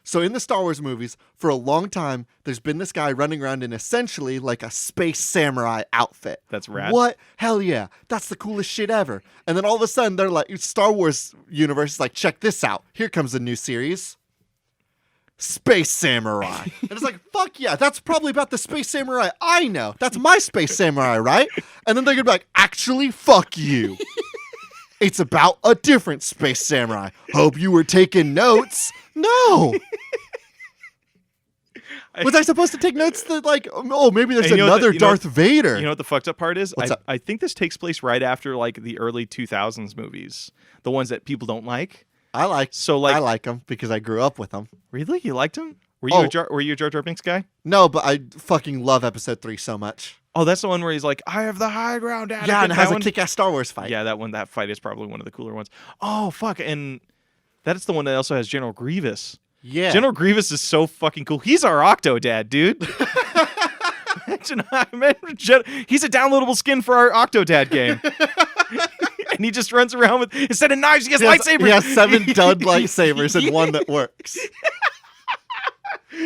Speaker 2: So in the Star Wars movies, for a long time, there's been this guy running around in essentially like a space samurai outfit.
Speaker 1: That's rad.
Speaker 2: What? Hell yeah. That's the coolest shit ever. And then all of a sudden, they're like, Star Wars universe is like, check this out. Here comes a new series. Space Samurai. And it's like, fuck yeah, that's probably about the Space Samurai I know. That's my Space Samurai, right? And then they're gonna be like, actually, fuck you. It's about a different Space Samurai. Hope you were taking notes. No. Was I supposed to take notes that like, oh, maybe there's another Darth Vader?
Speaker 1: You know what the fucked up part is?
Speaker 2: What's up?
Speaker 1: I think this takes place right after like the early 2000s movies, the ones that people don't like.
Speaker 2: I like them because I grew up with them.
Speaker 1: Really? You liked them? Were you a Jar Jar Binks guy?
Speaker 2: No, but I fucking love Episode 3 so much.
Speaker 1: Oh, that's the one where he's like, I have the high ground. Anakin.
Speaker 2: Yeah, and it has a kick-ass Star Wars fight.
Speaker 1: Yeah, that fight is probably one of the cooler ones. Oh, fuck. And that's the one that also has General Grievous.
Speaker 2: Yeah.
Speaker 1: General Grievous is so fucking cool. He's our Octodad, dude. He's a downloadable skin for our Octodad game. And he just runs around with, instead of knives, he has lightsabers.
Speaker 2: He has 7 dud lightsabers and one that works.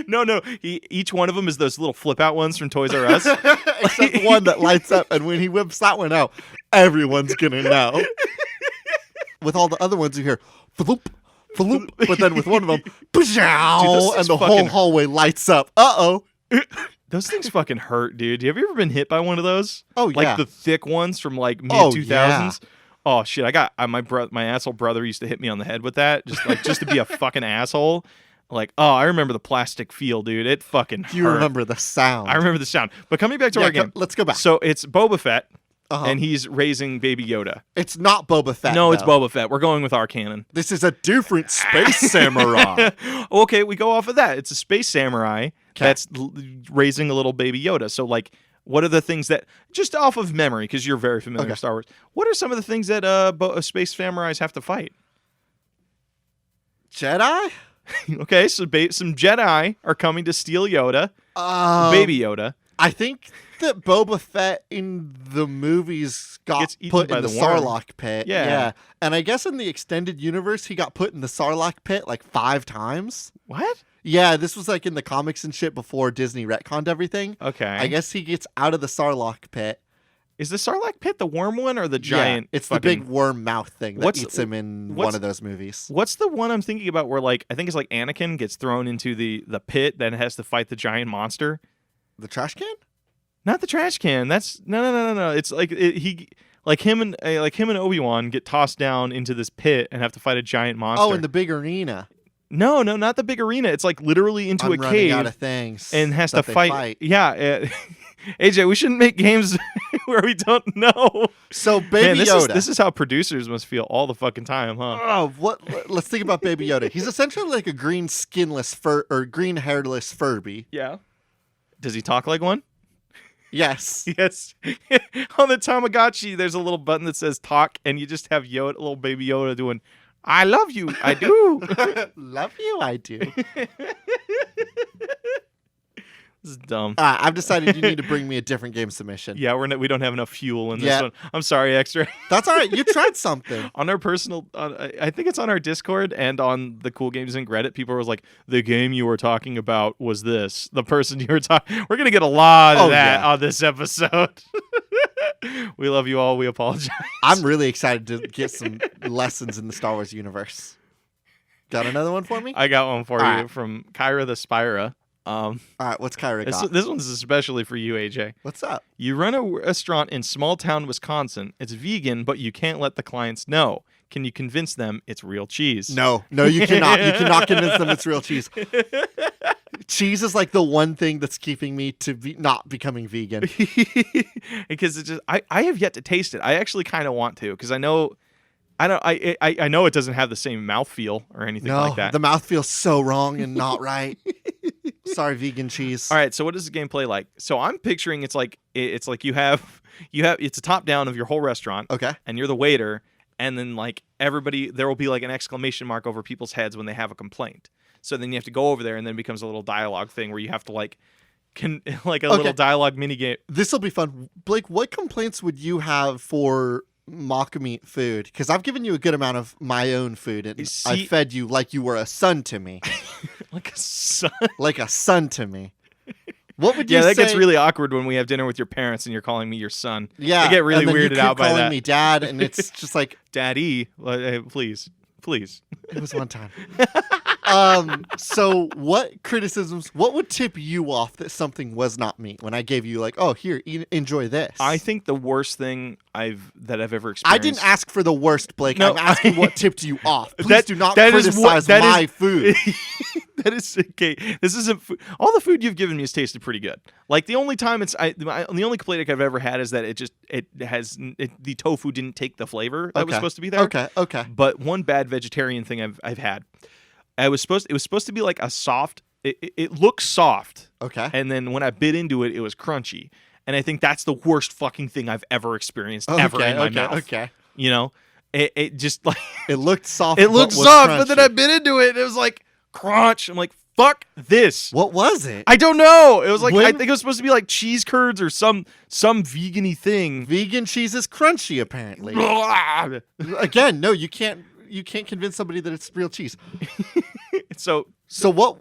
Speaker 1: No. Each one of them is those little flip-out ones from Toys R Us.
Speaker 2: Except one that lights up, and when he whips that one out, everyone's gonna know. With all the other ones, you hear, floop, floop, but then with one of them, pshow, and the whole hallway lights up. Uh-oh.
Speaker 1: Those things fucking hurt, dude. Have you ever been hit by one of those?
Speaker 2: Oh, yeah.
Speaker 1: Like the thick ones from like mid-2000s?
Speaker 2: Yeah.
Speaker 1: Oh, shit. I got my asshole brother used to hit me on the head with that, just to be a fucking asshole. Like, oh, I remember the plastic feel, dude. It fucking hurt.
Speaker 2: You remember the sound.
Speaker 1: I remember the sound. But coming back to our game.
Speaker 2: Let's go back.
Speaker 1: So it's Boba Fett,
Speaker 2: Uh-huh.
Speaker 1: and he's raising Baby Yoda.
Speaker 2: It's not Boba Fett.
Speaker 1: No,
Speaker 2: though.
Speaker 1: it's Boba Fett. We're going with our canon.
Speaker 2: This is a different space samurai.
Speaker 1: Okay, we go off of that. It's a space samurai that's raising a little Baby Yoda. So, like, what are the things that, just off of memory, because you're very familiar with Star Wars, what are some of the things that space samurais have to fight?
Speaker 2: Jedi?
Speaker 1: Okay, so some Jedi are coming to steal Yoda, Baby Yoda.
Speaker 2: I think that Boba Fett in the movies got put in the Sarlacc pit. Yeah. And I guess in the extended universe, he got put in the Sarlacc pit like 5 times.
Speaker 1: What?
Speaker 2: Yeah, this was like in the comics and shit before Disney retconned everything.
Speaker 1: Okay.
Speaker 2: I guess he gets out of the Sarlacc pit.
Speaker 1: Is the Sarlacc pit the worm one or the giant?
Speaker 2: Yeah, it's the big worm mouth thing that eats him in one of those movies.
Speaker 1: What's the one I'm thinking about where, like, I think it's like Anakin gets thrown into the pit, then has to fight the giant monster?
Speaker 2: The trash can?
Speaker 1: Not the trash can. That's no. It's like him and Obi-Wan get tossed down into this pit and have to fight a giant monster.
Speaker 2: Oh, in the big arena.
Speaker 1: No, not the big arena. It's like literally into a cave.
Speaker 2: Out of things
Speaker 1: and has to fight. Yeah. AJ, we shouldn't make games where we don't know.
Speaker 2: So Baby Yoda.
Speaker 1: This is how producers must feel all the fucking time, huh?
Speaker 2: Oh, let's think about Baby Yoda. He's essentially like a green skinless green hairless Furby.
Speaker 1: Yeah. Does he talk like one?
Speaker 2: Yes.
Speaker 1: Yes. On the Tamagotchi, there's a little button that says talk, and you just have little Baby Yoda doing, I love you, I do.
Speaker 2: Love you, I do.
Speaker 1: This is dumb.
Speaker 2: I've decided you need to bring me a different game submission.
Speaker 1: Yeah, we don't have enough fuel in this
Speaker 2: Yeah.
Speaker 1: one. I'm sorry, Extra.
Speaker 2: That's all right. You tried something.
Speaker 1: On our personal, I think it's on our Discord and on the Cool Games Inc. Reddit, people were like, the game you were talking about was this. The person you were talking. We're going to get a lot of that on this episode. We love you all. We apologize.
Speaker 2: I'm really excited to get some lessons in the Star Wars universe. Got another one for me?
Speaker 1: I got one for
Speaker 2: All
Speaker 1: you
Speaker 2: right.
Speaker 1: from Kyra the Spira.
Speaker 2: All right, what's Kyra got?
Speaker 1: This one's especially for you, AJ.
Speaker 2: What's up?
Speaker 1: You run a restaurant in small town Wisconsin. It's vegan, but you can't let the clients know. Can you convince them it's real cheese?
Speaker 2: No, you cannot. You cannot convince them it's real cheese. Cheese is like the one thing that's keeping me to not becoming vegan.
Speaker 1: Because it's just I have yet to taste it. I actually kind of want to because I know it doesn't have the same mouthfeel or anything like that.
Speaker 2: The mouth feels so wrong and not right. Sorry, vegan cheese.
Speaker 1: All right, so what does the gameplay like? So I'm picturing it's like you have it's a top down of your whole restaurant.
Speaker 2: Okay.
Speaker 1: And you're the waiter, and then like everybody there will be like an exclamation mark over people's heads when they have a complaint. So then you have to go over there, and then it becomes a little dialogue thing where you have to like little dialogue mini game.
Speaker 2: This will be fun. Blake, what complaints would you have for mock meat food? Because I've given you a good amount of my own food, and I fed you like you were a son to me.
Speaker 1: Like a son?
Speaker 2: Like a son to me. What would you say?
Speaker 1: Yeah, that gets really awkward when we have dinner with your parents and you're calling me your son.
Speaker 2: Yeah.
Speaker 1: I get really
Speaker 2: and then
Speaker 1: weirded out by that.
Speaker 2: You keep calling me dad, and it's just like...
Speaker 1: Daddy, please.
Speaker 2: It was one time. So what criticisms, what would tip you off that something was not meat when I gave you like, oh, here, enjoy this?
Speaker 1: I think the worst thing I've ever experienced.
Speaker 2: I didn't ask for the worst, Blake.
Speaker 1: No,
Speaker 2: I'm asking what tipped you off. Please do not criticize my food.
Speaker 1: That is okay. This isn't food. All the food you've given me has tasted pretty good. Like the only time the only complaint I've ever had is that the tofu didn't take the flavor that was supposed to be there.
Speaker 2: Okay.
Speaker 1: But one bad vegetarian thing I've had, it was supposed to be like a soft. It looks soft.
Speaker 2: Okay.
Speaker 1: And then when I bit into it, it was crunchy. And I think that's the worst fucking thing I've ever experienced ever in my mouth.
Speaker 2: Okay.
Speaker 1: You know, it just like
Speaker 2: it looked soft.
Speaker 1: It looked soft, but then I bit into it, and it was like crunch. I'm like, fuck this.
Speaker 2: What was it?
Speaker 1: I don't know. It was like I think it was supposed to be like cheese curds or some vegan-y thing.
Speaker 2: Vegan cheese is crunchy, apparently. Again, no, you can't convince somebody that it's real cheese. So what?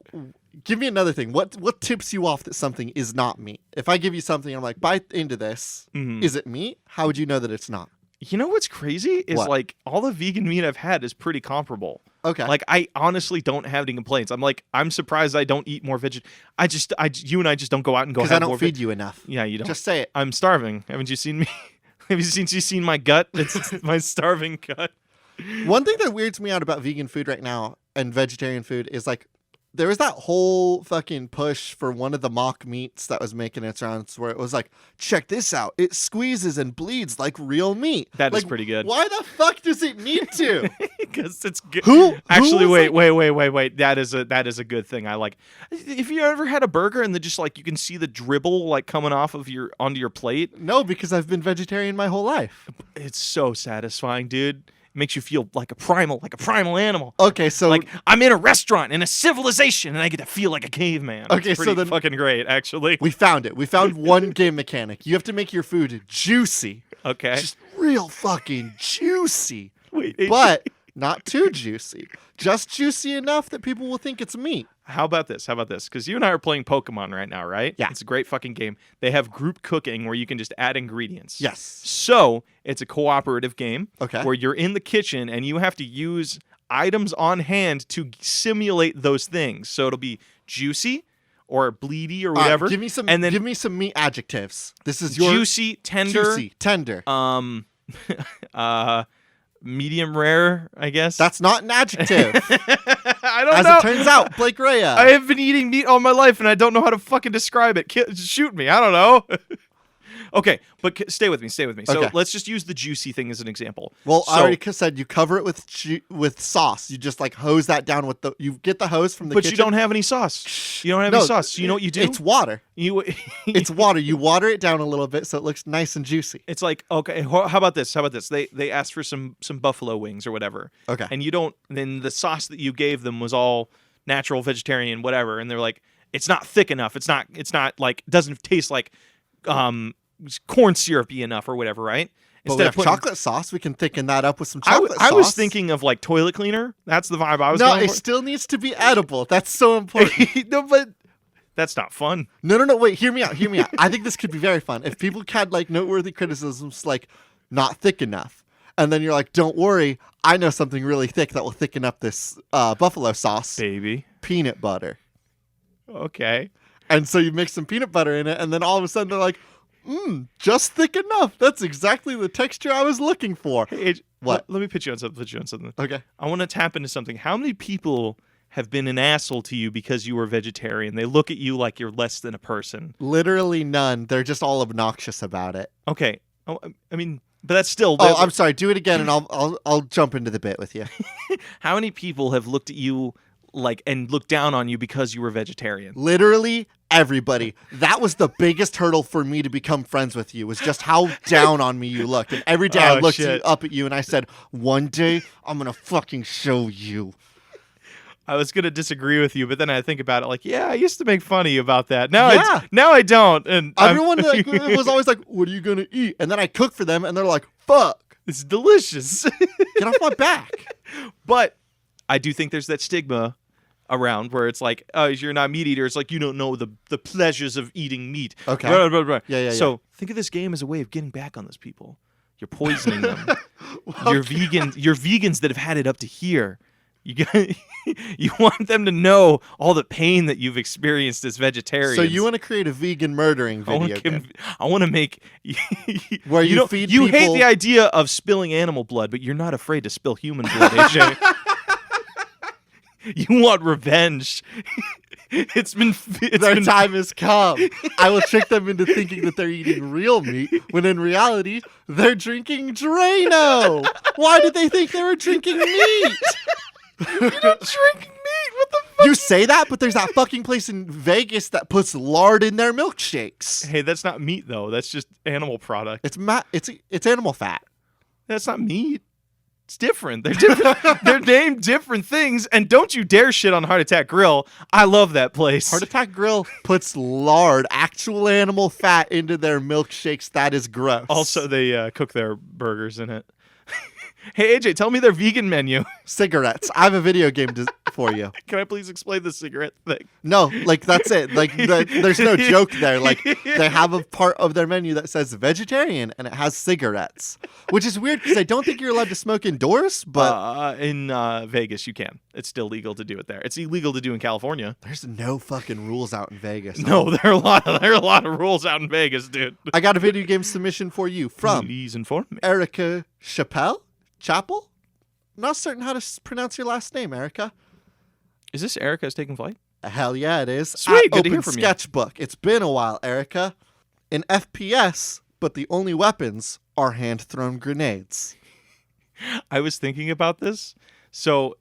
Speaker 2: Give me another thing. What tips you off that something is not meat? If I give you something, I'm like, bite into this. Mm-hmm. Is it meat? How would you know that it's not?
Speaker 1: You know what's crazy is like all the vegan meat I've had is pretty comparable.
Speaker 2: Okay.
Speaker 1: Like I honestly don't have any complaints. I'm surprised I don't eat more veg. You and I just don't go out and go have more.
Speaker 2: Because I don't feed you enough.
Speaker 1: Yeah, you don't.
Speaker 2: Just say it.
Speaker 1: I'm starving. Haven't you seen me? Have you seen my gut? It's my starving gut.
Speaker 2: One thing that weirds me out about vegan food right now and vegetarian food is like there was that whole fucking push for one of the mock meats that was making its rounds where it was like, check this out. It squeezes and bleeds like real meat.
Speaker 1: That is pretty good.
Speaker 2: Why the fuck does it need to?
Speaker 1: Because it's good.
Speaker 2: Who
Speaker 1: actually, wait. That is a good thing. I like. If you ever had a burger and just like you can see the dribble like coming off of onto your plate.
Speaker 2: No, because I've been vegetarian my whole life.
Speaker 1: It's so satisfying, dude. Makes you feel like a primal animal.
Speaker 2: Okay, so
Speaker 1: like I'm in a restaurant in a civilization and I get to feel like a caveman.
Speaker 2: Okay,
Speaker 1: it's pretty
Speaker 2: so then
Speaker 1: fucking great, actually.
Speaker 2: We found it. We found one game mechanic. You have to make your food juicy.
Speaker 1: Okay.
Speaker 2: Just real fucking juicy.
Speaker 1: Wait,
Speaker 2: but not too juicy. Just juicy enough that people will think it's meat.
Speaker 1: How about this? Because you and I are playing Pokemon right now, right?
Speaker 2: Yeah.
Speaker 1: It's a great fucking game. They have group cooking where you can just add ingredients.
Speaker 2: Yes.
Speaker 1: So it's a cooperative game
Speaker 2: where
Speaker 1: you're in the kitchen and you have to use items on hand to simulate those things. So it'll be juicy or bleedy or whatever.
Speaker 2: Give me some meat adjectives. This is your
Speaker 1: juicy, tender. Medium rare, I guess.
Speaker 2: That's not an adjective.
Speaker 1: I don't know.
Speaker 2: As it turns out, Blake Rea.
Speaker 1: I have been eating meat all my life, and I don't know how to fucking describe it. Shoot me. I don't know. Okay, but stay with me. So let's just use the juicy thing as an example.
Speaker 2: Well, I already said you cover it with sauce. You just like hose that down with you get the hose from the kitchen.
Speaker 1: But you don't have any sauce. You don't have any sauce. So you know what you do?
Speaker 2: It's water. It's water. You water it down a little bit so it looks nice and juicy.
Speaker 1: It's like, okay, how about this? They asked for some buffalo wings or whatever.
Speaker 2: Okay.
Speaker 1: And then the sauce that you gave them was all natural, vegetarian, whatever. And they're like, it's not thick enough. It's not like doesn't taste like corn syrupy enough or whatever, right?
Speaker 2: But we have chocolate sauce. We can thicken that up with some chocolate sauce.
Speaker 1: I was thinking of like toilet cleaner. That's the vibe I was going for.
Speaker 2: No, it still needs to be edible. That's so important.
Speaker 1: No, but that's not fun.
Speaker 2: No. Wait, hear me out. I think this could be very fun. If people had like noteworthy criticisms like not thick enough, and then you're like, don't worry, I know something really thick that will thicken up this buffalo sauce.
Speaker 1: Baby.
Speaker 2: Peanut butter.
Speaker 1: Okay.
Speaker 2: And so you mix some peanut butter in it, and then all of a sudden they're like, just thick enough. That's exactly the texture I was looking for.
Speaker 1: Hey,
Speaker 2: what?
Speaker 1: Let me put you on something.
Speaker 2: Okay.
Speaker 1: I want to tap into something. How many people have been an asshole to you because you were vegetarian? They look at you like you're less than a person.
Speaker 2: Literally none. They're just all obnoxious about it.
Speaker 1: Okay. Oh, I mean, but that's still.
Speaker 2: I'm sorry. Do it again, and I'll jump into the bit with you.
Speaker 1: How many people have looked at you like and looked down on you because you were vegetarian?
Speaker 2: Literally everybody. That was the biggest hurdle for me to become friends with you, was just how down on me you looked. And every day I looked up at you and I said, one day I'm going to fucking show you.
Speaker 1: I was going to disagree with you, but then I think about it like, yeah, I used to make fun of you about that. Now I don't. And
Speaker 2: everyone was always like, what are you going to eat? And then I cook for them and they're like, fuck.
Speaker 1: It's delicious.
Speaker 2: Get off my back.
Speaker 1: But I do think there's that stigma around where it's like, oh, you're not a meat eater. It's like you don't know the pleasures of eating meat.
Speaker 2: Okay.
Speaker 1: Right.
Speaker 2: Yeah.
Speaker 1: So think of this game as a way of getting back on those people. You're poisoning them. You're vegans that have had it up to here. You want them to know all the pain that you've experienced as vegetarians.
Speaker 2: So you want to create a vegan murdering video game?
Speaker 1: I want to make
Speaker 2: where you feed people.
Speaker 1: You hate the idea of spilling animal blood, but you're not afraid to spill human blood, AJ. You want revenge.
Speaker 2: Their time has come. I will trick them into thinking that they're eating real meat when in reality they're drinking Drano. Why did they think they were drinking meat?
Speaker 1: You don't drink meat. What the fuck?
Speaker 2: You say that, but there's that fucking place in Vegas that puts lard in their milkshakes.
Speaker 1: Hey, that's not meat though. That's just animal product.
Speaker 2: It's animal fat.
Speaker 1: That's not meat. It's different. They're different. They're named different things. And don't you dare shit on Heart Attack Grill. I love that place.
Speaker 2: Heart Attack Grill puts lard, actual animal fat, into their milkshakes. That is gross.
Speaker 1: Also, they cook their burgers in it. Hey, AJ, tell me their vegan menu.
Speaker 2: Cigarettes. I have a video game for you.
Speaker 1: Can I please explain the cigarette thing?
Speaker 2: No, like that's it. Like there's no joke there. Like they have a part of their menu that says vegetarian and it has cigarettes, which is weird because I don't think you're allowed to smoke indoors. But
Speaker 1: in Vegas, you can. It's still legal to do it there. It's illegal to do in California.
Speaker 2: There's no fucking rules out in Vegas.
Speaker 1: No, there are a lot of rules out in Vegas, dude.
Speaker 2: I got a video game submission for you from
Speaker 1: Please inform me.
Speaker 2: Erica Chapel? I'm not certain how to pronounce your last name, Erica.
Speaker 1: Is this Erica's taking flight?
Speaker 2: Hell yeah, it is.
Speaker 1: Sweet, good to hear from you.
Speaker 2: Sketchbook. It's been a while, Erica. In FPS, but the only weapons are hand-thrown grenades.
Speaker 1: I was thinking about this. So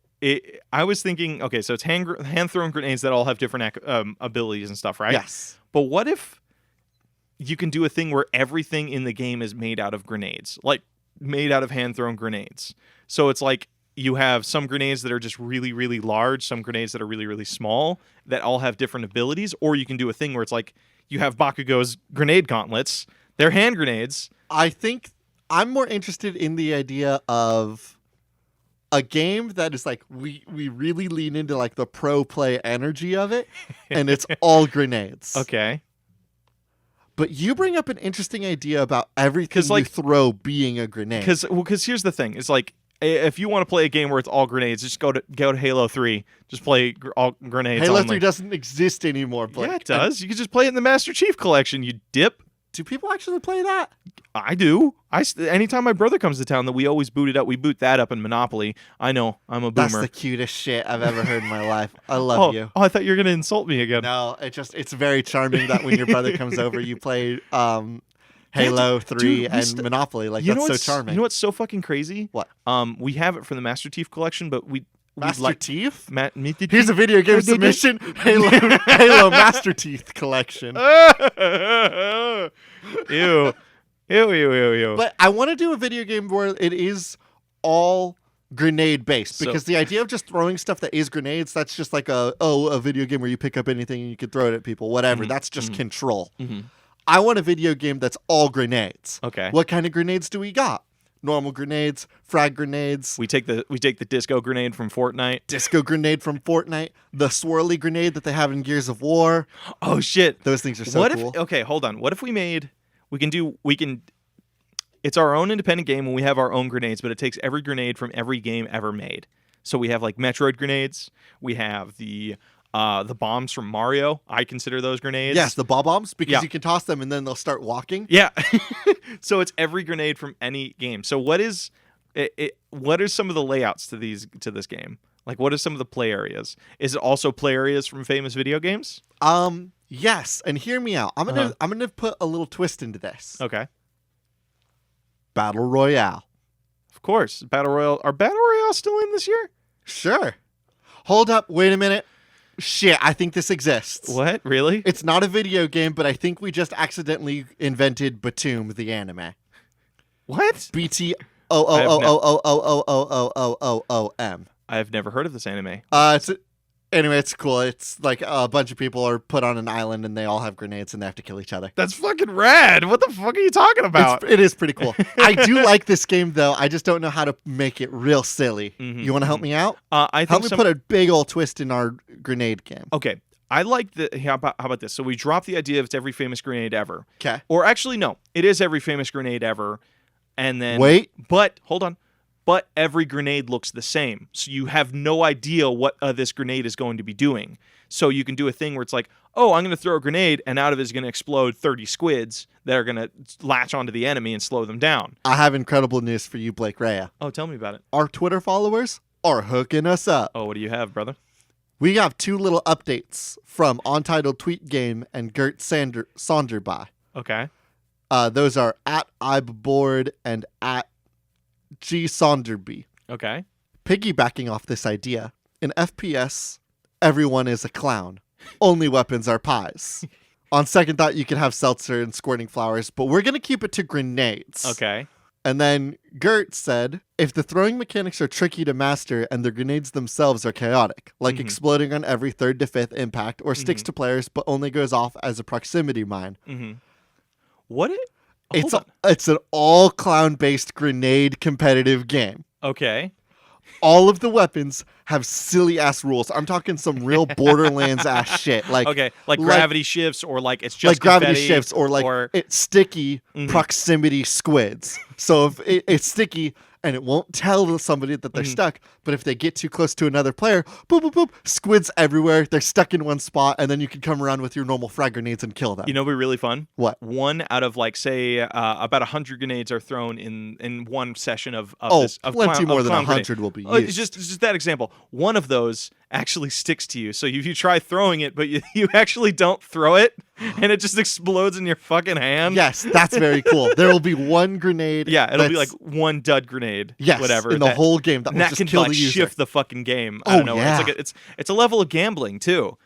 Speaker 1: I was thinking, okay, so it's hand-thrown grenades that all have different abilities and stuff, right?
Speaker 2: Yes.
Speaker 1: But what if you can do a thing where everything in the game is made out of grenades? Like, made out of hand-thrown grenades. So it's like you have some grenades that are just really, really large, some grenades that are really, really small, that all have different abilities, or you can do a thing where it's like you have Bakugo's grenade gauntlets. They're hand grenades.
Speaker 2: I think I'm more interested in the idea of a game that is like we really lean into like the pro play energy of it, and it's all grenades.
Speaker 1: Okay.
Speaker 2: But you bring up an interesting idea about everything you throw being a grenade.
Speaker 1: Because here's the thing. It's like, if you want to play a game where it's all grenades, just go to Halo 3. Just play all grenades
Speaker 2: Halo
Speaker 1: only.
Speaker 2: 3 doesn't exist anymore, Blake.
Speaker 1: Yeah, it does. You can just play it in the Master Chief Collection, you dip.
Speaker 2: Do people actually play that?
Speaker 1: I do. Anytime my brother comes to town, that we always boot it up. We boot that up in Monopoly. I know. I'm a boomer.
Speaker 2: That's the cutest shit I've ever heard in my life. I love you.
Speaker 1: Oh, I thought you were going to insult me again.
Speaker 2: No, it's very charming that when your brother comes over, you play Halo 3 and Monopoly. Like, that's so charming.
Speaker 1: You know what's so fucking crazy?
Speaker 2: What?
Speaker 1: We have it for the Master Chief Collection, but
Speaker 2: Master Teeth?
Speaker 1: Here's
Speaker 2: Here's a video game submission. Halo Master Teeth Collection.
Speaker 1: Ew. Ew.
Speaker 2: But I want to do a video game where it is all grenade based,
Speaker 1: So-
Speaker 2: because the idea of just throwing stuff that is grenades, that's just like a video game where you pick up anything and you can throw it at people, whatever. That's just control. I want a video game that's all grenades.
Speaker 1: Okay.
Speaker 2: What kind of grenades do we got? Normal grenades, frag grenades,
Speaker 1: We take the disco grenade from Fortnite.
Speaker 2: disco grenade from Fortnite, the swirly grenade that they have in Gears of War.
Speaker 1: Oh shit.
Speaker 2: Those things are so
Speaker 1: What
Speaker 2: cool.
Speaker 1: if okay, hold on. What if we can it's our own independent game and we have our own grenades, but it takes every grenade from every game ever made. So we have like Metroid grenades, we have the bombs from Mario. I consider those grenades.
Speaker 2: Yes, the bob-bombs, because
Speaker 1: Yeah.
Speaker 2: you can toss them and then they'll start walking.
Speaker 1: Yeah. So it's every grenade from any game. So what is some of the layouts to this game? Like, what are some of the play areas? Is it also play areas from famous video games?
Speaker 2: Yes, and hear me out. I'm gonna put a little twist into this.
Speaker 1: Okay.
Speaker 2: Battle Royale.
Speaker 1: Of course. Battle Royale. Are Battle Royale still in this year?
Speaker 2: Sure. Hold up, wait a minute. Shit, I think this exists.
Speaker 1: What? Really?
Speaker 2: It's not a video game, but I think we just accidentally invented Batum, the anime.
Speaker 1: What?
Speaker 2: BT O O O O O O O O O O M.
Speaker 1: I've never heard of this anime.
Speaker 2: Anyway, it's cool. It's like a bunch of people are put on an island and they all have grenades and they have to kill each other.
Speaker 1: That's fucking rad. What the fuck are you talking about?
Speaker 2: It is pretty cool. I do like this game, though. I just don't know how to make it real silly. You want to help me out?
Speaker 1: I think
Speaker 2: help me put a big old twist in our grenade game.
Speaker 1: Okay. I like how about this? So we drop the idea of it's every famous grenade ever.
Speaker 2: Okay.
Speaker 1: Or actually, no. It is every famous grenade ever. And then...
Speaker 2: Wait.
Speaker 1: But, hold on. But every grenade looks the same. So you have no idea what this grenade is going to be doing. So you can do a thing where it's like, oh, I'm going to throw a grenade, and out of it is going to explode 30 squids that are going to latch onto the enemy and slow them down.
Speaker 2: I have incredible news for you, Blake Rhea.
Speaker 1: Oh, tell me about it.
Speaker 2: Our Twitter followers are hooking us up.
Speaker 1: Oh, what do you have, brother?
Speaker 2: We have two little updates from Untitled Tweet Game and Gert Sonderby.
Speaker 1: Okay.
Speaker 2: Those are at Ibboard and at G. Sonderby.
Speaker 1: Okay.
Speaker 2: Piggybacking off this idea, in FPS, everyone is a clown. Only weapons are pies. On second thought, you can have seltzer and squirting flowers, but we're going to keep it to grenades.
Speaker 1: Okay.
Speaker 2: And then Gert said, if the throwing mechanics are tricky to master and the grenades themselves are chaotic, like exploding on every third to fifth impact or sticks to players but only goes off as a proximity mine.
Speaker 1: What it?
Speaker 2: It's an all clown-based grenade competitive game.
Speaker 1: Okay.
Speaker 2: All of the weapons have silly-ass rules. I'm talking some real Borderlands-ass shit. Like
Speaker 1: gravity shifts, or like it's just
Speaker 2: like gravity
Speaker 1: confetti,
Speaker 2: shifts, or it's sticky proximity squids. So if it's sticky and it won't tell somebody that they're stuck, but if they get too close to another player, boop, boop, boop, squids everywhere. They're stuck in one spot, and then you can come around with your normal frag grenades and kill them.
Speaker 1: You know, it'd be really fun.
Speaker 2: What?
Speaker 1: One out of like say about 100 grenades are thrown in one session of
Speaker 2: plenty more than 100 will be used.
Speaker 1: It's just that example. One of those actually sticks to you. So if you try throwing it, but you actually don't throw it, and it just explodes in your fucking hand.
Speaker 2: Yes, that's very cool. There will be one grenade.
Speaker 1: Yeah, it'll be like one dud grenade.
Speaker 2: Yes,
Speaker 1: whatever
Speaker 2: in the whole game that will just
Speaker 1: can
Speaker 2: kill
Speaker 1: like
Speaker 2: the user.
Speaker 1: shift the fucking game. I don't know.
Speaker 2: Yeah.
Speaker 1: It's a level of gambling too.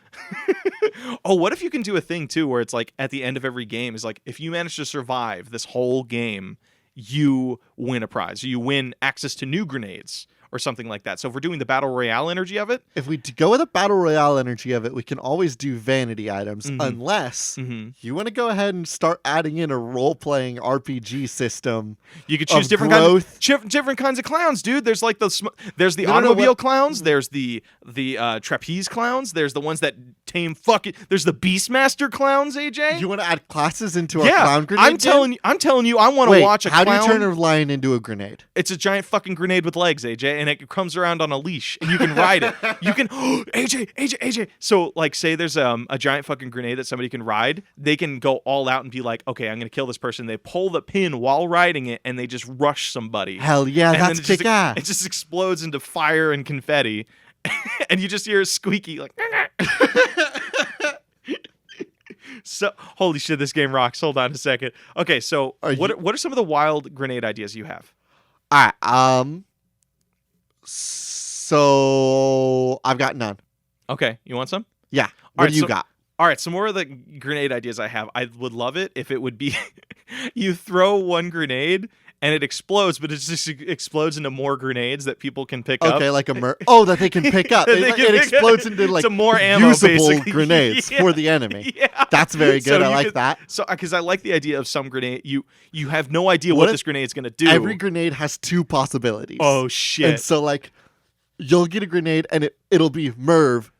Speaker 1: Oh, what if you can do a thing too where it's like at the end of every game is like if you manage to survive this whole game, you win a prize. You win access to new grenades or something like that. So if we're doing the battle royale energy of it,
Speaker 2: if we go with the battle royale energy of it, we can always do vanity items unless you want to go ahead and start adding in a role-playing RPG system.
Speaker 1: You could choose different kinds of clowns, dude. There's like there's the automobile clowns, there's the trapeze clowns, there's the ones that tame there's the Beastmaster clowns, AJ.
Speaker 2: You want to add classes into a clown grenade?
Speaker 1: I'm telling you, I want to watch a clown.
Speaker 2: How do you turn a lion into a grenade?
Speaker 1: It's a giant fucking grenade with legs, AJ, and it comes around on a leash, and you can ride it. You can, AJ. So, like, say there's a giant fucking grenade that somebody can ride. They can go all out and be like, okay, I'm gonna kill this person. They pull the pin while riding it, and they just rush somebody.
Speaker 2: Hell yeah,
Speaker 1: and
Speaker 2: that's kick ass.
Speaker 1: It just explodes into fire and confetti, and you just hear a squeaky like. So holy shit, this game rocks. Hold on a second. Okay, so what are some of the wild grenade ideas you have?
Speaker 2: All right. So I've got none.
Speaker 1: Okay, you want some?
Speaker 2: Yeah. What do you got?
Speaker 1: All right, some more of the grenade ideas I have. I would love it if it would be you throw one grenade and it explodes, but it just explodes into more grenades that people can pick up.
Speaker 2: Okay, like a that they can pick up. It explodes into like
Speaker 1: some more ammo,
Speaker 2: usable
Speaker 1: basically.
Speaker 2: grenades
Speaker 1: Yeah.
Speaker 2: for the enemy.
Speaker 1: Yeah.
Speaker 2: That's very good.
Speaker 1: So
Speaker 2: I like that.
Speaker 1: So, because I like the idea of some grenade, you have no idea
Speaker 2: What
Speaker 1: what
Speaker 2: if
Speaker 1: this grenade's gonna do.
Speaker 2: Every grenade has 2 possibilities.
Speaker 1: Oh shit!
Speaker 2: And so like you'll get a grenade and it'll be Merv ?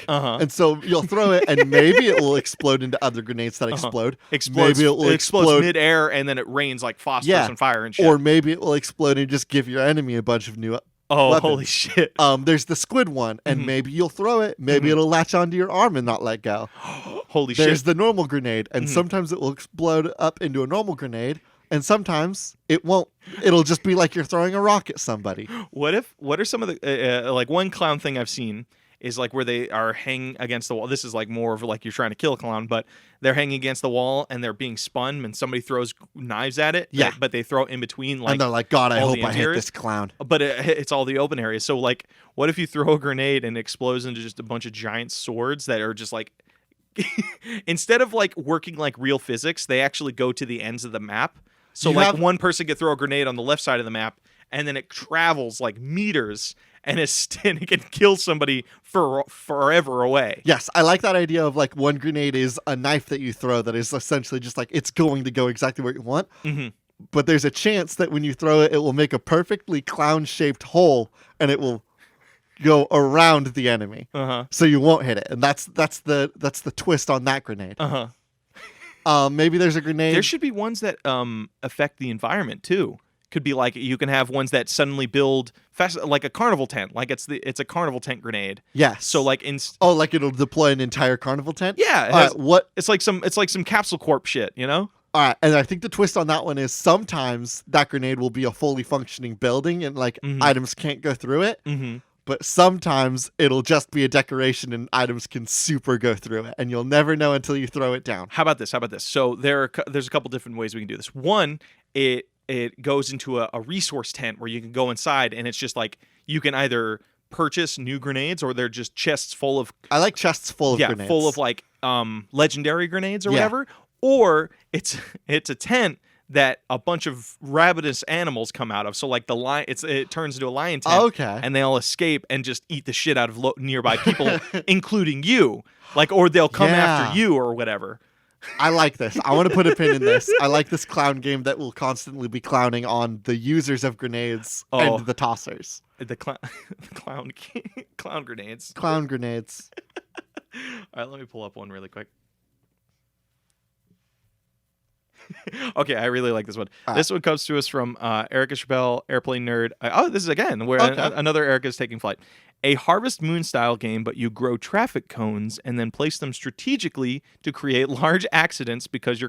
Speaker 2: And so you'll throw it and maybe it will explode into other grenades that explode.
Speaker 1: Explodes.
Speaker 2: Maybe it will
Speaker 1: explodes midair and then it rains like phosphorus and fire and shit.
Speaker 2: Or maybe it will explode and just give your enemy a bunch of new weapons.
Speaker 1: Holy shit!
Speaker 2: There's the squid one, and maybe you'll throw it. Maybe it'll latch onto your arm and not let go.
Speaker 1: Holy shit!
Speaker 2: There's the normal grenade, and sometimes it will explode up into a normal grenade, and sometimes it won't. It'll just be like you're throwing a rock at somebody.
Speaker 1: What are some of the like one clown thing I've seen is like where they are hanging against the wall. This is like more of like you're trying to kill a clown, but they're hanging against the wall and they're being spun and somebody throws knives at it.
Speaker 2: Yeah.
Speaker 1: But they throw it in between like.
Speaker 2: And they're like, God, I
Speaker 1: all
Speaker 2: hope
Speaker 1: the
Speaker 2: I hit
Speaker 1: interiors.
Speaker 2: this clown.
Speaker 1: But it's all the open areas. So like, what if you throw a grenade and it explodes into just a bunch of giant swords that are just like. Instead of like working like real physics, they actually go to the ends of the map. So one person could throw a grenade on the left side of the map, and then it travels like meters, and it can kill somebody forever away.
Speaker 2: Yes, I like that idea of like one grenade is a knife that you throw that is essentially just like it's going to go exactly where you want.
Speaker 1: Mm-hmm.
Speaker 2: But there's a chance that when you throw it, it will make a perfectly clown-shaped hole, and it will go around the enemy. So you won't hit it, and that's the twist on that grenade. Maybe there's a grenade.
Speaker 1: There should be ones that affect the environment too. Could be like you can have ones that suddenly build fast, like a carnival tent. Like it's a carnival tent grenade.
Speaker 2: Yes.
Speaker 1: So like
Speaker 2: like it'll deploy an entire carnival tent.
Speaker 1: Yeah. It's like some Capsule Corp shit, you know.
Speaker 2: All right, and I think the twist on that one is sometimes that grenade will be a fully functioning building and like items can't go through it. But sometimes it'll just be a decoration and items can super go through it, and you'll never know until you throw it down.
Speaker 1: How about this? So there's a couple different ways we can do this. One, it goes into a resource tent where you can go inside, and it's just like you can either purchase new grenades or they're just chests full of.
Speaker 2: I like chests full of grenades.
Speaker 1: Full of like legendary grenades or whatever. Or it's a tent that a bunch of ravenous animals come out of. So like the lion, it turns into a lion tent.
Speaker 2: Okay.
Speaker 1: And they all escape and just eat the shit out of nearby people, including you. Like, or they'll come after you or whatever.
Speaker 2: I like this. I want to put a pin in this. I like this clown game that will constantly be clowning on the users of grenades and the tossers.
Speaker 1: The clown grenades.
Speaker 2: Clown grenades.
Speaker 1: All right, let me pull up one really quick. Okay, I really like this one. This one comes to us from Erica Chappelle, Airplane Nerd. This is again where another Erica is taking flight. A Harvest Moon style game, but you grow traffic cones and then place them strategically to create large accidents because you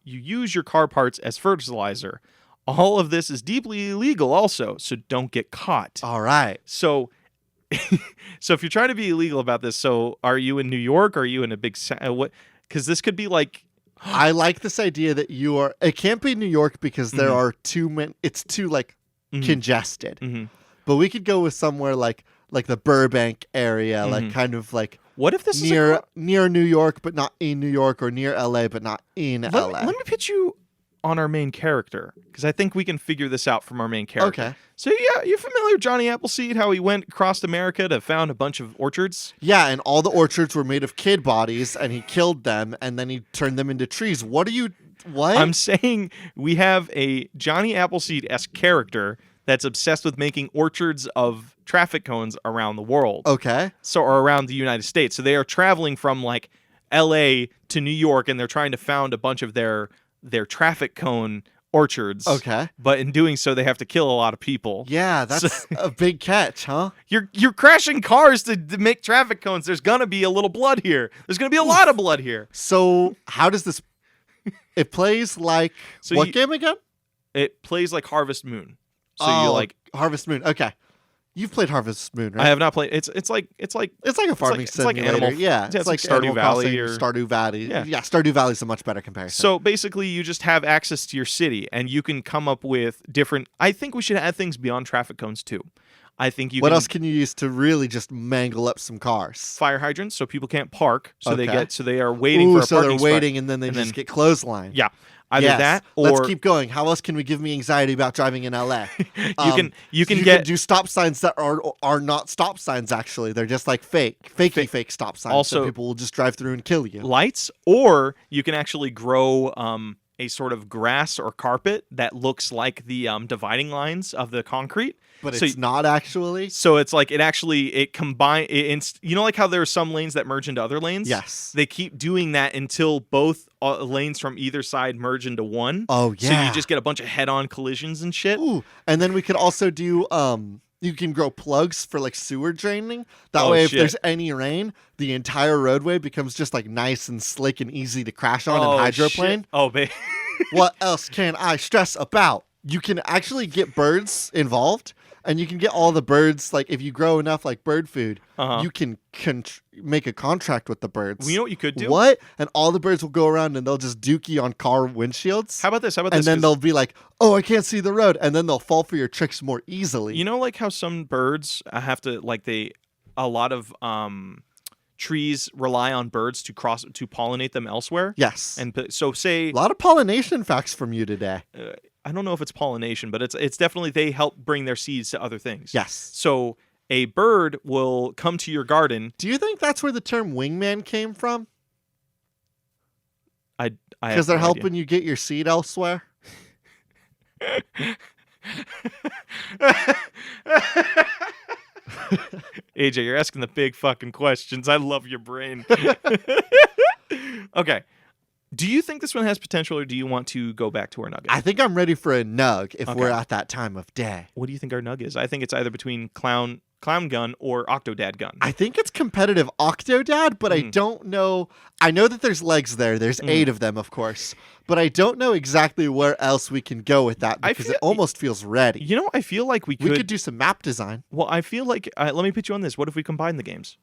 Speaker 1: use your car parts as fertilizer. All of this is deeply illegal also, so don't get caught.
Speaker 2: All right.
Speaker 1: So if you're trying to be illegal about this, so are you in New York? Are you in a big what? Because this could be like.
Speaker 2: I like this idea that you are. It can't be New York because there are too many. It's too like congested. But we could go with somewhere like the Burbank area, like kind of like.
Speaker 1: What if this
Speaker 2: is near New York but not in New York, or near LA but not in LA?
Speaker 1: Let me pitch you on our main character, because I think we can figure this out from our main character.
Speaker 2: Okay.
Speaker 1: So yeah, you're familiar with Johnny Appleseed, how he went across America to found a bunch of orchards?
Speaker 2: Yeah, and all the orchards were made of kid bodies, and he killed them, and then he turned them into trees. What? I'm
Speaker 1: saying we have a Johnny Appleseed-esque character that's obsessed with making orchards of traffic cones around the world.
Speaker 2: Okay.
Speaker 1: Or around the United States. So they are traveling from like LA to New York, and they're trying to found a bunch of their traffic cone orchards.
Speaker 2: Okay.
Speaker 1: But in doing so, they have to kill a lot of people.
Speaker 2: Yeah, that's a big catch, huh?
Speaker 1: You're crashing cars to make traffic cones. There's gonna be a little blood here. There's gonna be a lot of blood here.
Speaker 2: So how does this? It plays like what game again?
Speaker 1: It plays like Harvest Moon. So you like
Speaker 2: Harvest Moon. Okay. You've played Harvest Moon, right?
Speaker 1: I have not played. It's like
Speaker 2: a farming simulator.
Speaker 1: It's like Animal.
Speaker 2: Yeah,
Speaker 1: it's like Stardew Valley or
Speaker 2: Stardew Valley.
Speaker 1: Yeah,
Speaker 2: Stardew Valley is a much better comparison.
Speaker 1: So basically, you just have access to your city, and you can come up with different. I think we should add things beyond traffic cones too. I think you.
Speaker 2: What else can you use to really just mangle up some cars?
Speaker 1: Fire hydrants, so people can't park. So they are waiting for a parking spot.
Speaker 2: So they're waiting, and then they just get clotheslined.
Speaker 1: Yeah. Either
Speaker 2: Yes.
Speaker 1: that or
Speaker 2: Let's keep going. How else can we give me anxiety about driving in LA?
Speaker 1: you can
Speaker 2: you
Speaker 1: get
Speaker 2: can do stop signs that are not stop signs. Actually, they're just like fake stop signs.
Speaker 1: Also-
Speaker 2: so people will just drive through and kill you.
Speaker 1: lights, or you can actually grow a sort of grass or carpet that looks like the dividing lines of the concrete.
Speaker 2: But
Speaker 1: So
Speaker 2: it's not actually.
Speaker 1: So it's like it combine you know, like how there are some lanes that merge into other lanes?
Speaker 2: Yes.
Speaker 1: They keep doing that until both lanes from either side merge into one.
Speaker 2: Oh
Speaker 1: So
Speaker 2: yeah.
Speaker 1: you just get a bunch of head-on collisions and shit.
Speaker 2: Ooh, and then we could also do you can grow plugs for like sewer draining. That
Speaker 1: Oh,
Speaker 2: way, if
Speaker 1: shit.
Speaker 2: there's any rain, the entire roadway becomes just like nice and slick and easy to crash on and hydroplane.
Speaker 1: Shit. Oh, babe.
Speaker 2: What else can I stress about? You can actually get birds involved, and you can get all the birds. Like if you grow enough like bird food, you can make a contract with the birds.
Speaker 1: Well, you know what you could do?
Speaker 2: What? And all the birds will go around and they'll just dookie on car windshields.
Speaker 1: How about this?
Speaker 2: And then they'll be like, "Oh, I can't see the road," and then they'll fall for your tricks more easily.
Speaker 1: You know, like how some birds have to a lot of trees rely on birds to pollinate them elsewhere.
Speaker 2: Yes.
Speaker 1: And so say
Speaker 2: A lot of pollination facts from you today.
Speaker 1: I don't know if it's pollination, but it's definitely they help bring their seeds to other things.
Speaker 2: Yes.
Speaker 1: So a bird will come to your garden.
Speaker 2: Do you think that's where the term wingman came from?
Speaker 1: I
Speaker 2: Because they're helping you get your seed elsewhere?
Speaker 1: AJ, you're asking the big fucking questions. I love your brain. Okay. Do you think this one has potential, or do you want to go back to our nug?
Speaker 2: I think I'm ready for a nug if
Speaker 1: Okay.
Speaker 2: we're at that time of day.
Speaker 1: What do you think our nug is? I think it's either between clown gun or Octodad gun.
Speaker 2: I think it's competitive Octodad, but I don't know. I know that there's legs there. There's 8 of them, of course. But I don't know exactly where else we can go with that because it almost feels ready.
Speaker 1: You know, I feel like we
Speaker 2: could do some map design.
Speaker 1: Well, I feel like let me put you on this. What if we combine the games?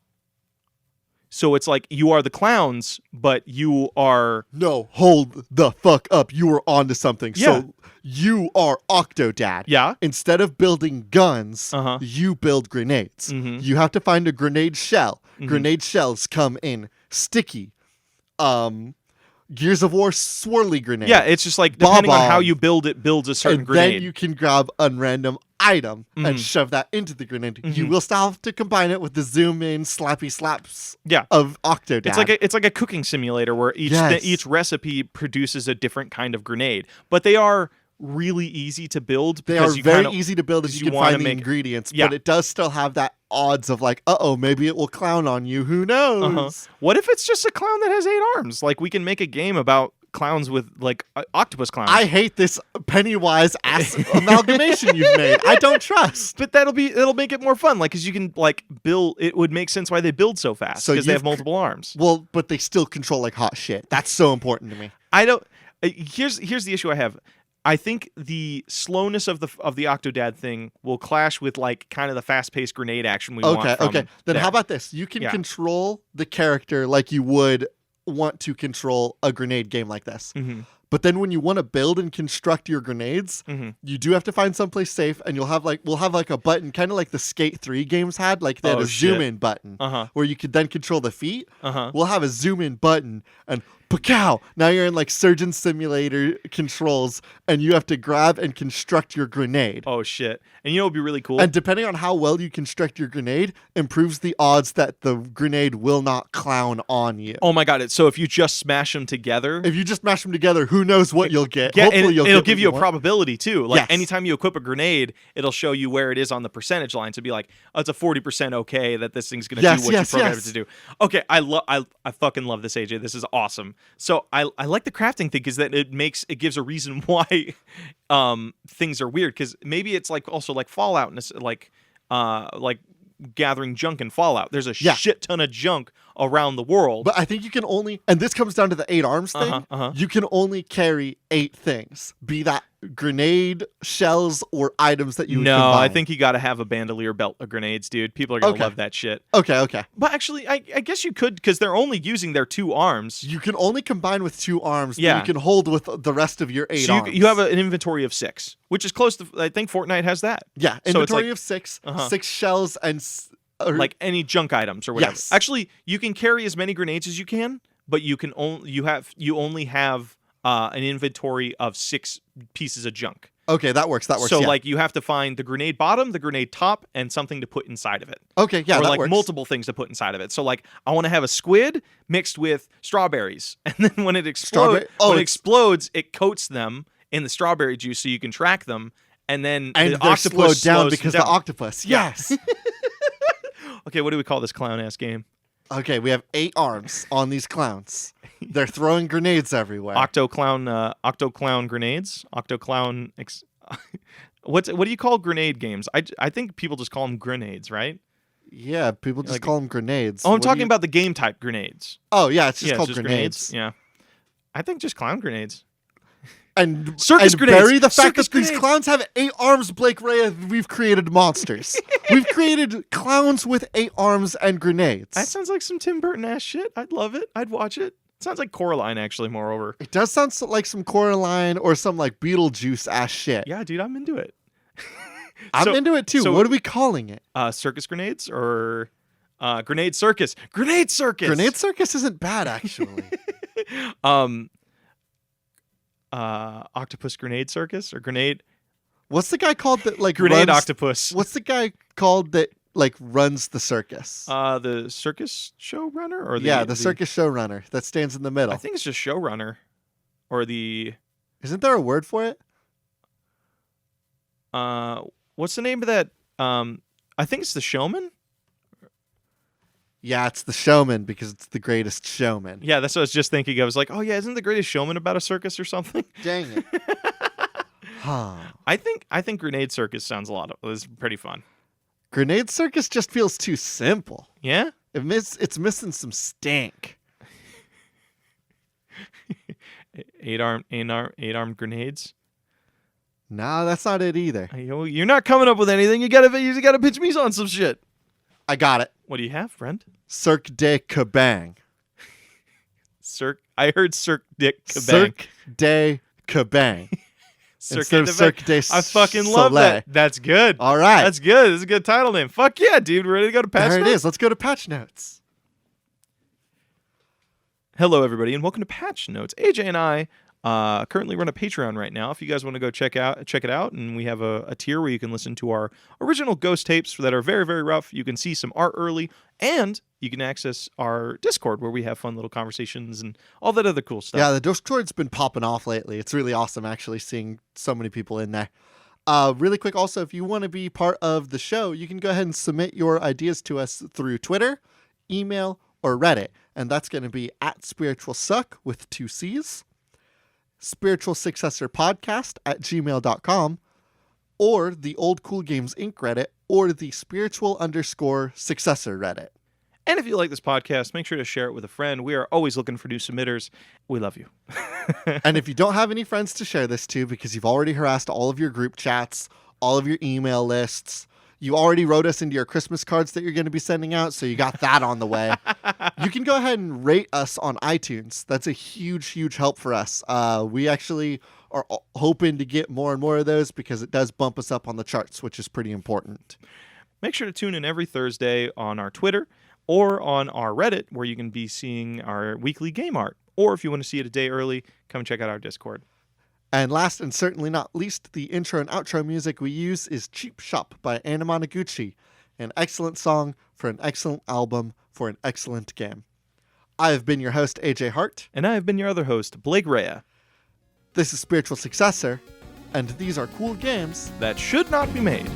Speaker 1: So it's like you are the clowns, but you are...
Speaker 2: No, hold the fuck up. You were onto something.
Speaker 1: Yeah.
Speaker 2: So you are Octodad.
Speaker 1: Yeah.
Speaker 2: Instead of building guns,
Speaker 1: Uh-huh.
Speaker 2: you build grenades.
Speaker 1: Mhm.
Speaker 2: You have to find a grenade shell.
Speaker 1: Mhm.
Speaker 2: Grenade shells come in sticky. Gears of War swirly grenade.
Speaker 1: Yeah, it's just like depending on how
Speaker 2: Bomb.
Speaker 1: you build it, builds a certain
Speaker 2: And
Speaker 1: grenade.
Speaker 2: then you can grab a random item
Speaker 1: Mhm.
Speaker 2: and shove that into the grenade. You
Speaker 1: Mhm.
Speaker 2: will still have to combine it with the zoom in slappy slaps
Speaker 1: Yeah.
Speaker 2: of Octodad.
Speaker 1: It's like a cooking simulator where
Speaker 2: Yes.
Speaker 1: each recipe produces a different kind of grenade, but they are really easy to build.
Speaker 2: They are
Speaker 1: because you
Speaker 2: very
Speaker 1: kinda-
Speaker 2: easy to build if
Speaker 1: because
Speaker 2: you
Speaker 1: you
Speaker 2: can
Speaker 1: wanna
Speaker 2: find the
Speaker 1: make-
Speaker 2: ingredients,
Speaker 1: Yeah.
Speaker 2: but it does still have that odds of like, maybe it will clown on you. Who knows?
Speaker 1: Uh-huh. What if it's just a clown that has 8 arms? Like we can make a game about clowns with like octopus clowns.
Speaker 2: I hate this Pennywise ass amalgamation you've made. I don't trust.
Speaker 1: But it'll make it more fun, like because you can like build. It would make sense why they build so fast
Speaker 2: So
Speaker 1: because they
Speaker 2: you've
Speaker 1: have multiple arms.
Speaker 2: Well, but they still control like hot shit. That's so important to me.
Speaker 1: I don't. Here's the issue I have. I think the slowness of the Octodad thing will clash with like kind of the fast-paced grenade action we want.
Speaker 2: Okay. Then
Speaker 1: there.
Speaker 2: how about this? You can
Speaker 1: Yeah.
Speaker 2: control the character like you would want to control a grenade game like this.
Speaker 1: Mhm.
Speaker 2: But then when you want to build and construct your grenades,
Speaker 1: Mhm.
Speaker 2: you do have to find someplace safe, and we'll have like a button, kind of like the Skate 3 games had. Like they had
Speaker 1: Oh,
Speaker 2: a
Speaker 1: shit.
Speaker 2: zoom in button
Speaker 1: Uh-huh.
Speaker 2: where you could then control the feet.
Speaker 1: Uh-huh.
Speaker 2: We'll have a zoom in button, and pow! Now you're in like Surgeon Simulator controls, and you have to grab and construct your grenade.
Speaker 1: Oh shit! And you know what would be really cool?
Speaker 2: And depending on how well you construct your grenade, improves the odds that the grenade will not clown on you.
Speaker 1: Oh my god! So if you just smash them together,
Speaker 2: If you just mash them together, who knows what you'll get?
Speaker 1: yeah,
Speaker 2: Hopefully
Speaker 1: and
Speaker 2: you'll
Speaker 1: it'll
Speaker 2: get
Speaker 1: give
Speaker 2: what
Speaker 1: you a
Speaker 2: want.
Speaker 1: probability too. Like
Speaker 2: Yes.
Speaker 1: anytime you equip a grenade, it'll show you where it is on the percentage line to be like, oh, it's a 40% okay that this thing's gonna
Speaker 2: Yes,
Speaker 1: do what
Speaker 2: yes,
Speaker 1: you programmed
Speaker 2: yes.
Speaker 1: it to do. Okay, I fucking love this, AJ. This is awesome. So I like the crafting thing because that it gives a reason why things are weird, because maybe it's like also like Fallout and like gathering junk in Fallout. There's a
Speaker 2: Yeah.
Speaker 1: shit ton of junk around the world.
Speaker 2: But I think you can only, and this comes down to the 8 arms thing.
Speaker 1: Uh-huh.
Speaker 2: You can only carry 8 things, be that grenade, shells, or items that you would
Speaker 1: No,
Speaker 2: combine.
Speaker 1: I think you got to have a bandolier belt of grenades, dude. People are gonna
Speaker 2: Okay.
Speaker 1: love that shit.
Speaker 2: Okay.
Speaker 1: But actually, I guess you could, because they're only using their 2 arms.
Speaker 2: You can only combine with 2 arms,
Speaker 1: Yeah.
Speaker 2: but you can hold with the rest of your 8
Speaker 1: So
Speaker 2: arms.
Speaker 1: you have an inventory of 6, which is close to. I think Fortnite has that.
Speaker 2: Yeah,
Speaker 1: So it's
Speaker 2: inventory
Speaker 1: like-
Speaker 2: of 6,
Speaker 1: Uh-huh.
Speaker 2: 6 shells, and
Speaker 1: Like any junk items or whatever.
Speaker 2: Yes.
Speaker 1: Actually, you can carry as many grenades as you can, but you only have an inventory of 6 pieces of junk.
Speaker 2: Okay, that works.
Speaker 1: So
Speaker 2: yeah.
Speaker 1: like you have to find the grenade bottom, the grenade top, and something to put inside of it.
Speaker 2: Okay, yeah,
Speaker 1: or
Speaker 2: that
Speaker 1: like
Speaker 2: works.
Speaker 1: multiple things to put inside of it. So like I want to have a squid mixed with strawberries, and then when it explodes, it coats them in the strawberry juice so you can track them, and then
Speaker 2: And
Speaker 1: the
Speaker 2: they're
Speaker 1: octopus
Speaker 2: slowed down
Speaker 1: slows
Speaker 2: because
Speaker 1: them
Speaker 2: the octopus.
Speaker 1: Yeah.
Speaker 2: Yes.
Speaker 1: Okay, what do we call this clown ass game?
Speaker 2: Okay, we have 8 arms on these clowns. They're throwing grenades everywhere.
Speaker 1: Octo clown grenades. What do you call grenade games? I think people just call them grenades, right?
Speaker 2: Yeah, people just call them grenades.
Speaker 1: Oh, I'm talking about the game type grenades.
Speaker 2: Oh, yeah, it's just
Speaker 1: Yeah,
Speaker 2: called
Speaker 1: it's just
Speaker 2: grenades.
Speaker 1: Yeah, I think just clown grenades.
Speaker 2: And
Speaker 1: Circus grenades.
Speaker 2: bury the fact
Speaker 1: Circus
Speaker 2: that these
Speaker 1: grenades.
Speaker 2: clowns have 8 arms, Blake Ray. We've created monsters. We've created clowns with 8 arms and grenades.
Speaker 1: That sounds like some Tim Burton ass shit. I'd love it. I'd watch it. Sounds like Coraline, actually. Moreover,
Speaker 2: It does sound like some Coraline or some like Beetlejuice ass shit.
Speaker 1: yeah, dude, I'm into it.
Speaker 2: I'm
Speaker 1: So-
Speaker 2: into it too.
Speaker 1: so-
Speaker 2: What are we calling it?
Speaker 1: Circus grenades or grenade circus? Grenade circus.
Speaker 2: Grenade Circus isn't bad, actually.
Speaker 1: Octopus grenade circus or grenade
Speaker 2: What's the guy called that like
Speaker 1: grenade
Speaker 2: runs,
Speaker 1: octopus.
Speaker 2: What's the guy called that like runs the circus?
Speaker 1: The circus showrunner or
Speaker 2: the circus showrunner that stands in the middle.
Speaker 1: I think it's just showrunner, or the
Speaker 2: Isn't there a word for it?
Speaker 1: what's the name of that? I think it's the showman.
Speaker 2: Yeah, it's the showman because it's the greatest showman.
Speaker 1: Yeah, that's what I was just thinking. I was like, oh yeah, isn't the greatest showman about a circus or something?
Speaker 2: Dang it. Huh.
Speaker 1: I think grenade circus sounds it's pretty fun.
Speaker 2: Grenade Circus just feels too simple.
Speaker 1: Yeah.
Speaker 2: It's missing some stank.
Speaker 1: 8-armed grenades.
Speaker 2: Nah, that's not it either.
Speaker 1: You're not coming up with anything. You gotta pitch me on some shit.
Speaker 2: I got it.
Speaker 1: What do you have, friend?
Speaker 2: Cirque de Kabang.
Speaker 1: Cirque. I heard Cirque Dick Kabang.
Speaker 2: Cirque de Kabang. Instead of Cirque de
Speaker 1: I fucking love
Speaker 2: Soleil.
Speaker 1: that. That's good.
Speaker 2: All right.
Speaker 1: That's good. That's a good title name. Fuck yeah, dude. We're ready to go to patch
Speaker 2: There it
Speaker 1: notes?
Speaker 2: is. Let's go to patch notes.
Speaker 1: Hello, everybody, and welcome to Patch Notes. AJ and I currently run a Patreon right now. If you guys want to go check it out, and we have a tier where you can listen to our original ghost tapes that are very, very rough. You can see some art early, and you can access our Discord where we have fun little conversations and all that other cool stuff.
Speaker 2: Yeah, the Discord's been popping off lately. It's really awesome actually seeing so many people in there. Really quick also, if you want to be part of the show, you can go ahead and submit your ideas to us through Twitter, email, or Reddit. And that's going to be @SpiritualSuck with 2 C's, Spiritual Successor Podcast @gmail.com, or the Old Cool Games Inc. Reddit, or the Spiritual_Successor Reddit.
Speaker 1: And if you like this podcast, make sure to share it with a friend. We are always looking for new submitters. We love you.
Speaker 2: And if you don't have any friends to share this to because you've already harassed all of your group chats, all of your email lists, you already wrote us into your Christmas cards that you're going to be sending out, so you got that on the way. You can go ahead and rate us on iTunes. That's a huge, huge help for us. We actually are hoping to get more and more of those because it does bump us up on the charts, which is pretty important.
Speaker 1: Make sure to tune in every Thursday on our Twitter or on our Reddit, where you can be seeing our weekly game art. Or if you want to see it a day early, come check out our Discord.
Speaker 2: And last and certainly not least, the intro and outro music we use is Cheap Shop by Anna Monoguchi, an excellent song for an excellent album for an excellent game. I have been your host, AJ Hart.
Speaker 1: And I have been your other host, Blake Rea.
Speaker 2: This is Spiritual Successor, and these are cool games
Speaker 1: That should not be made.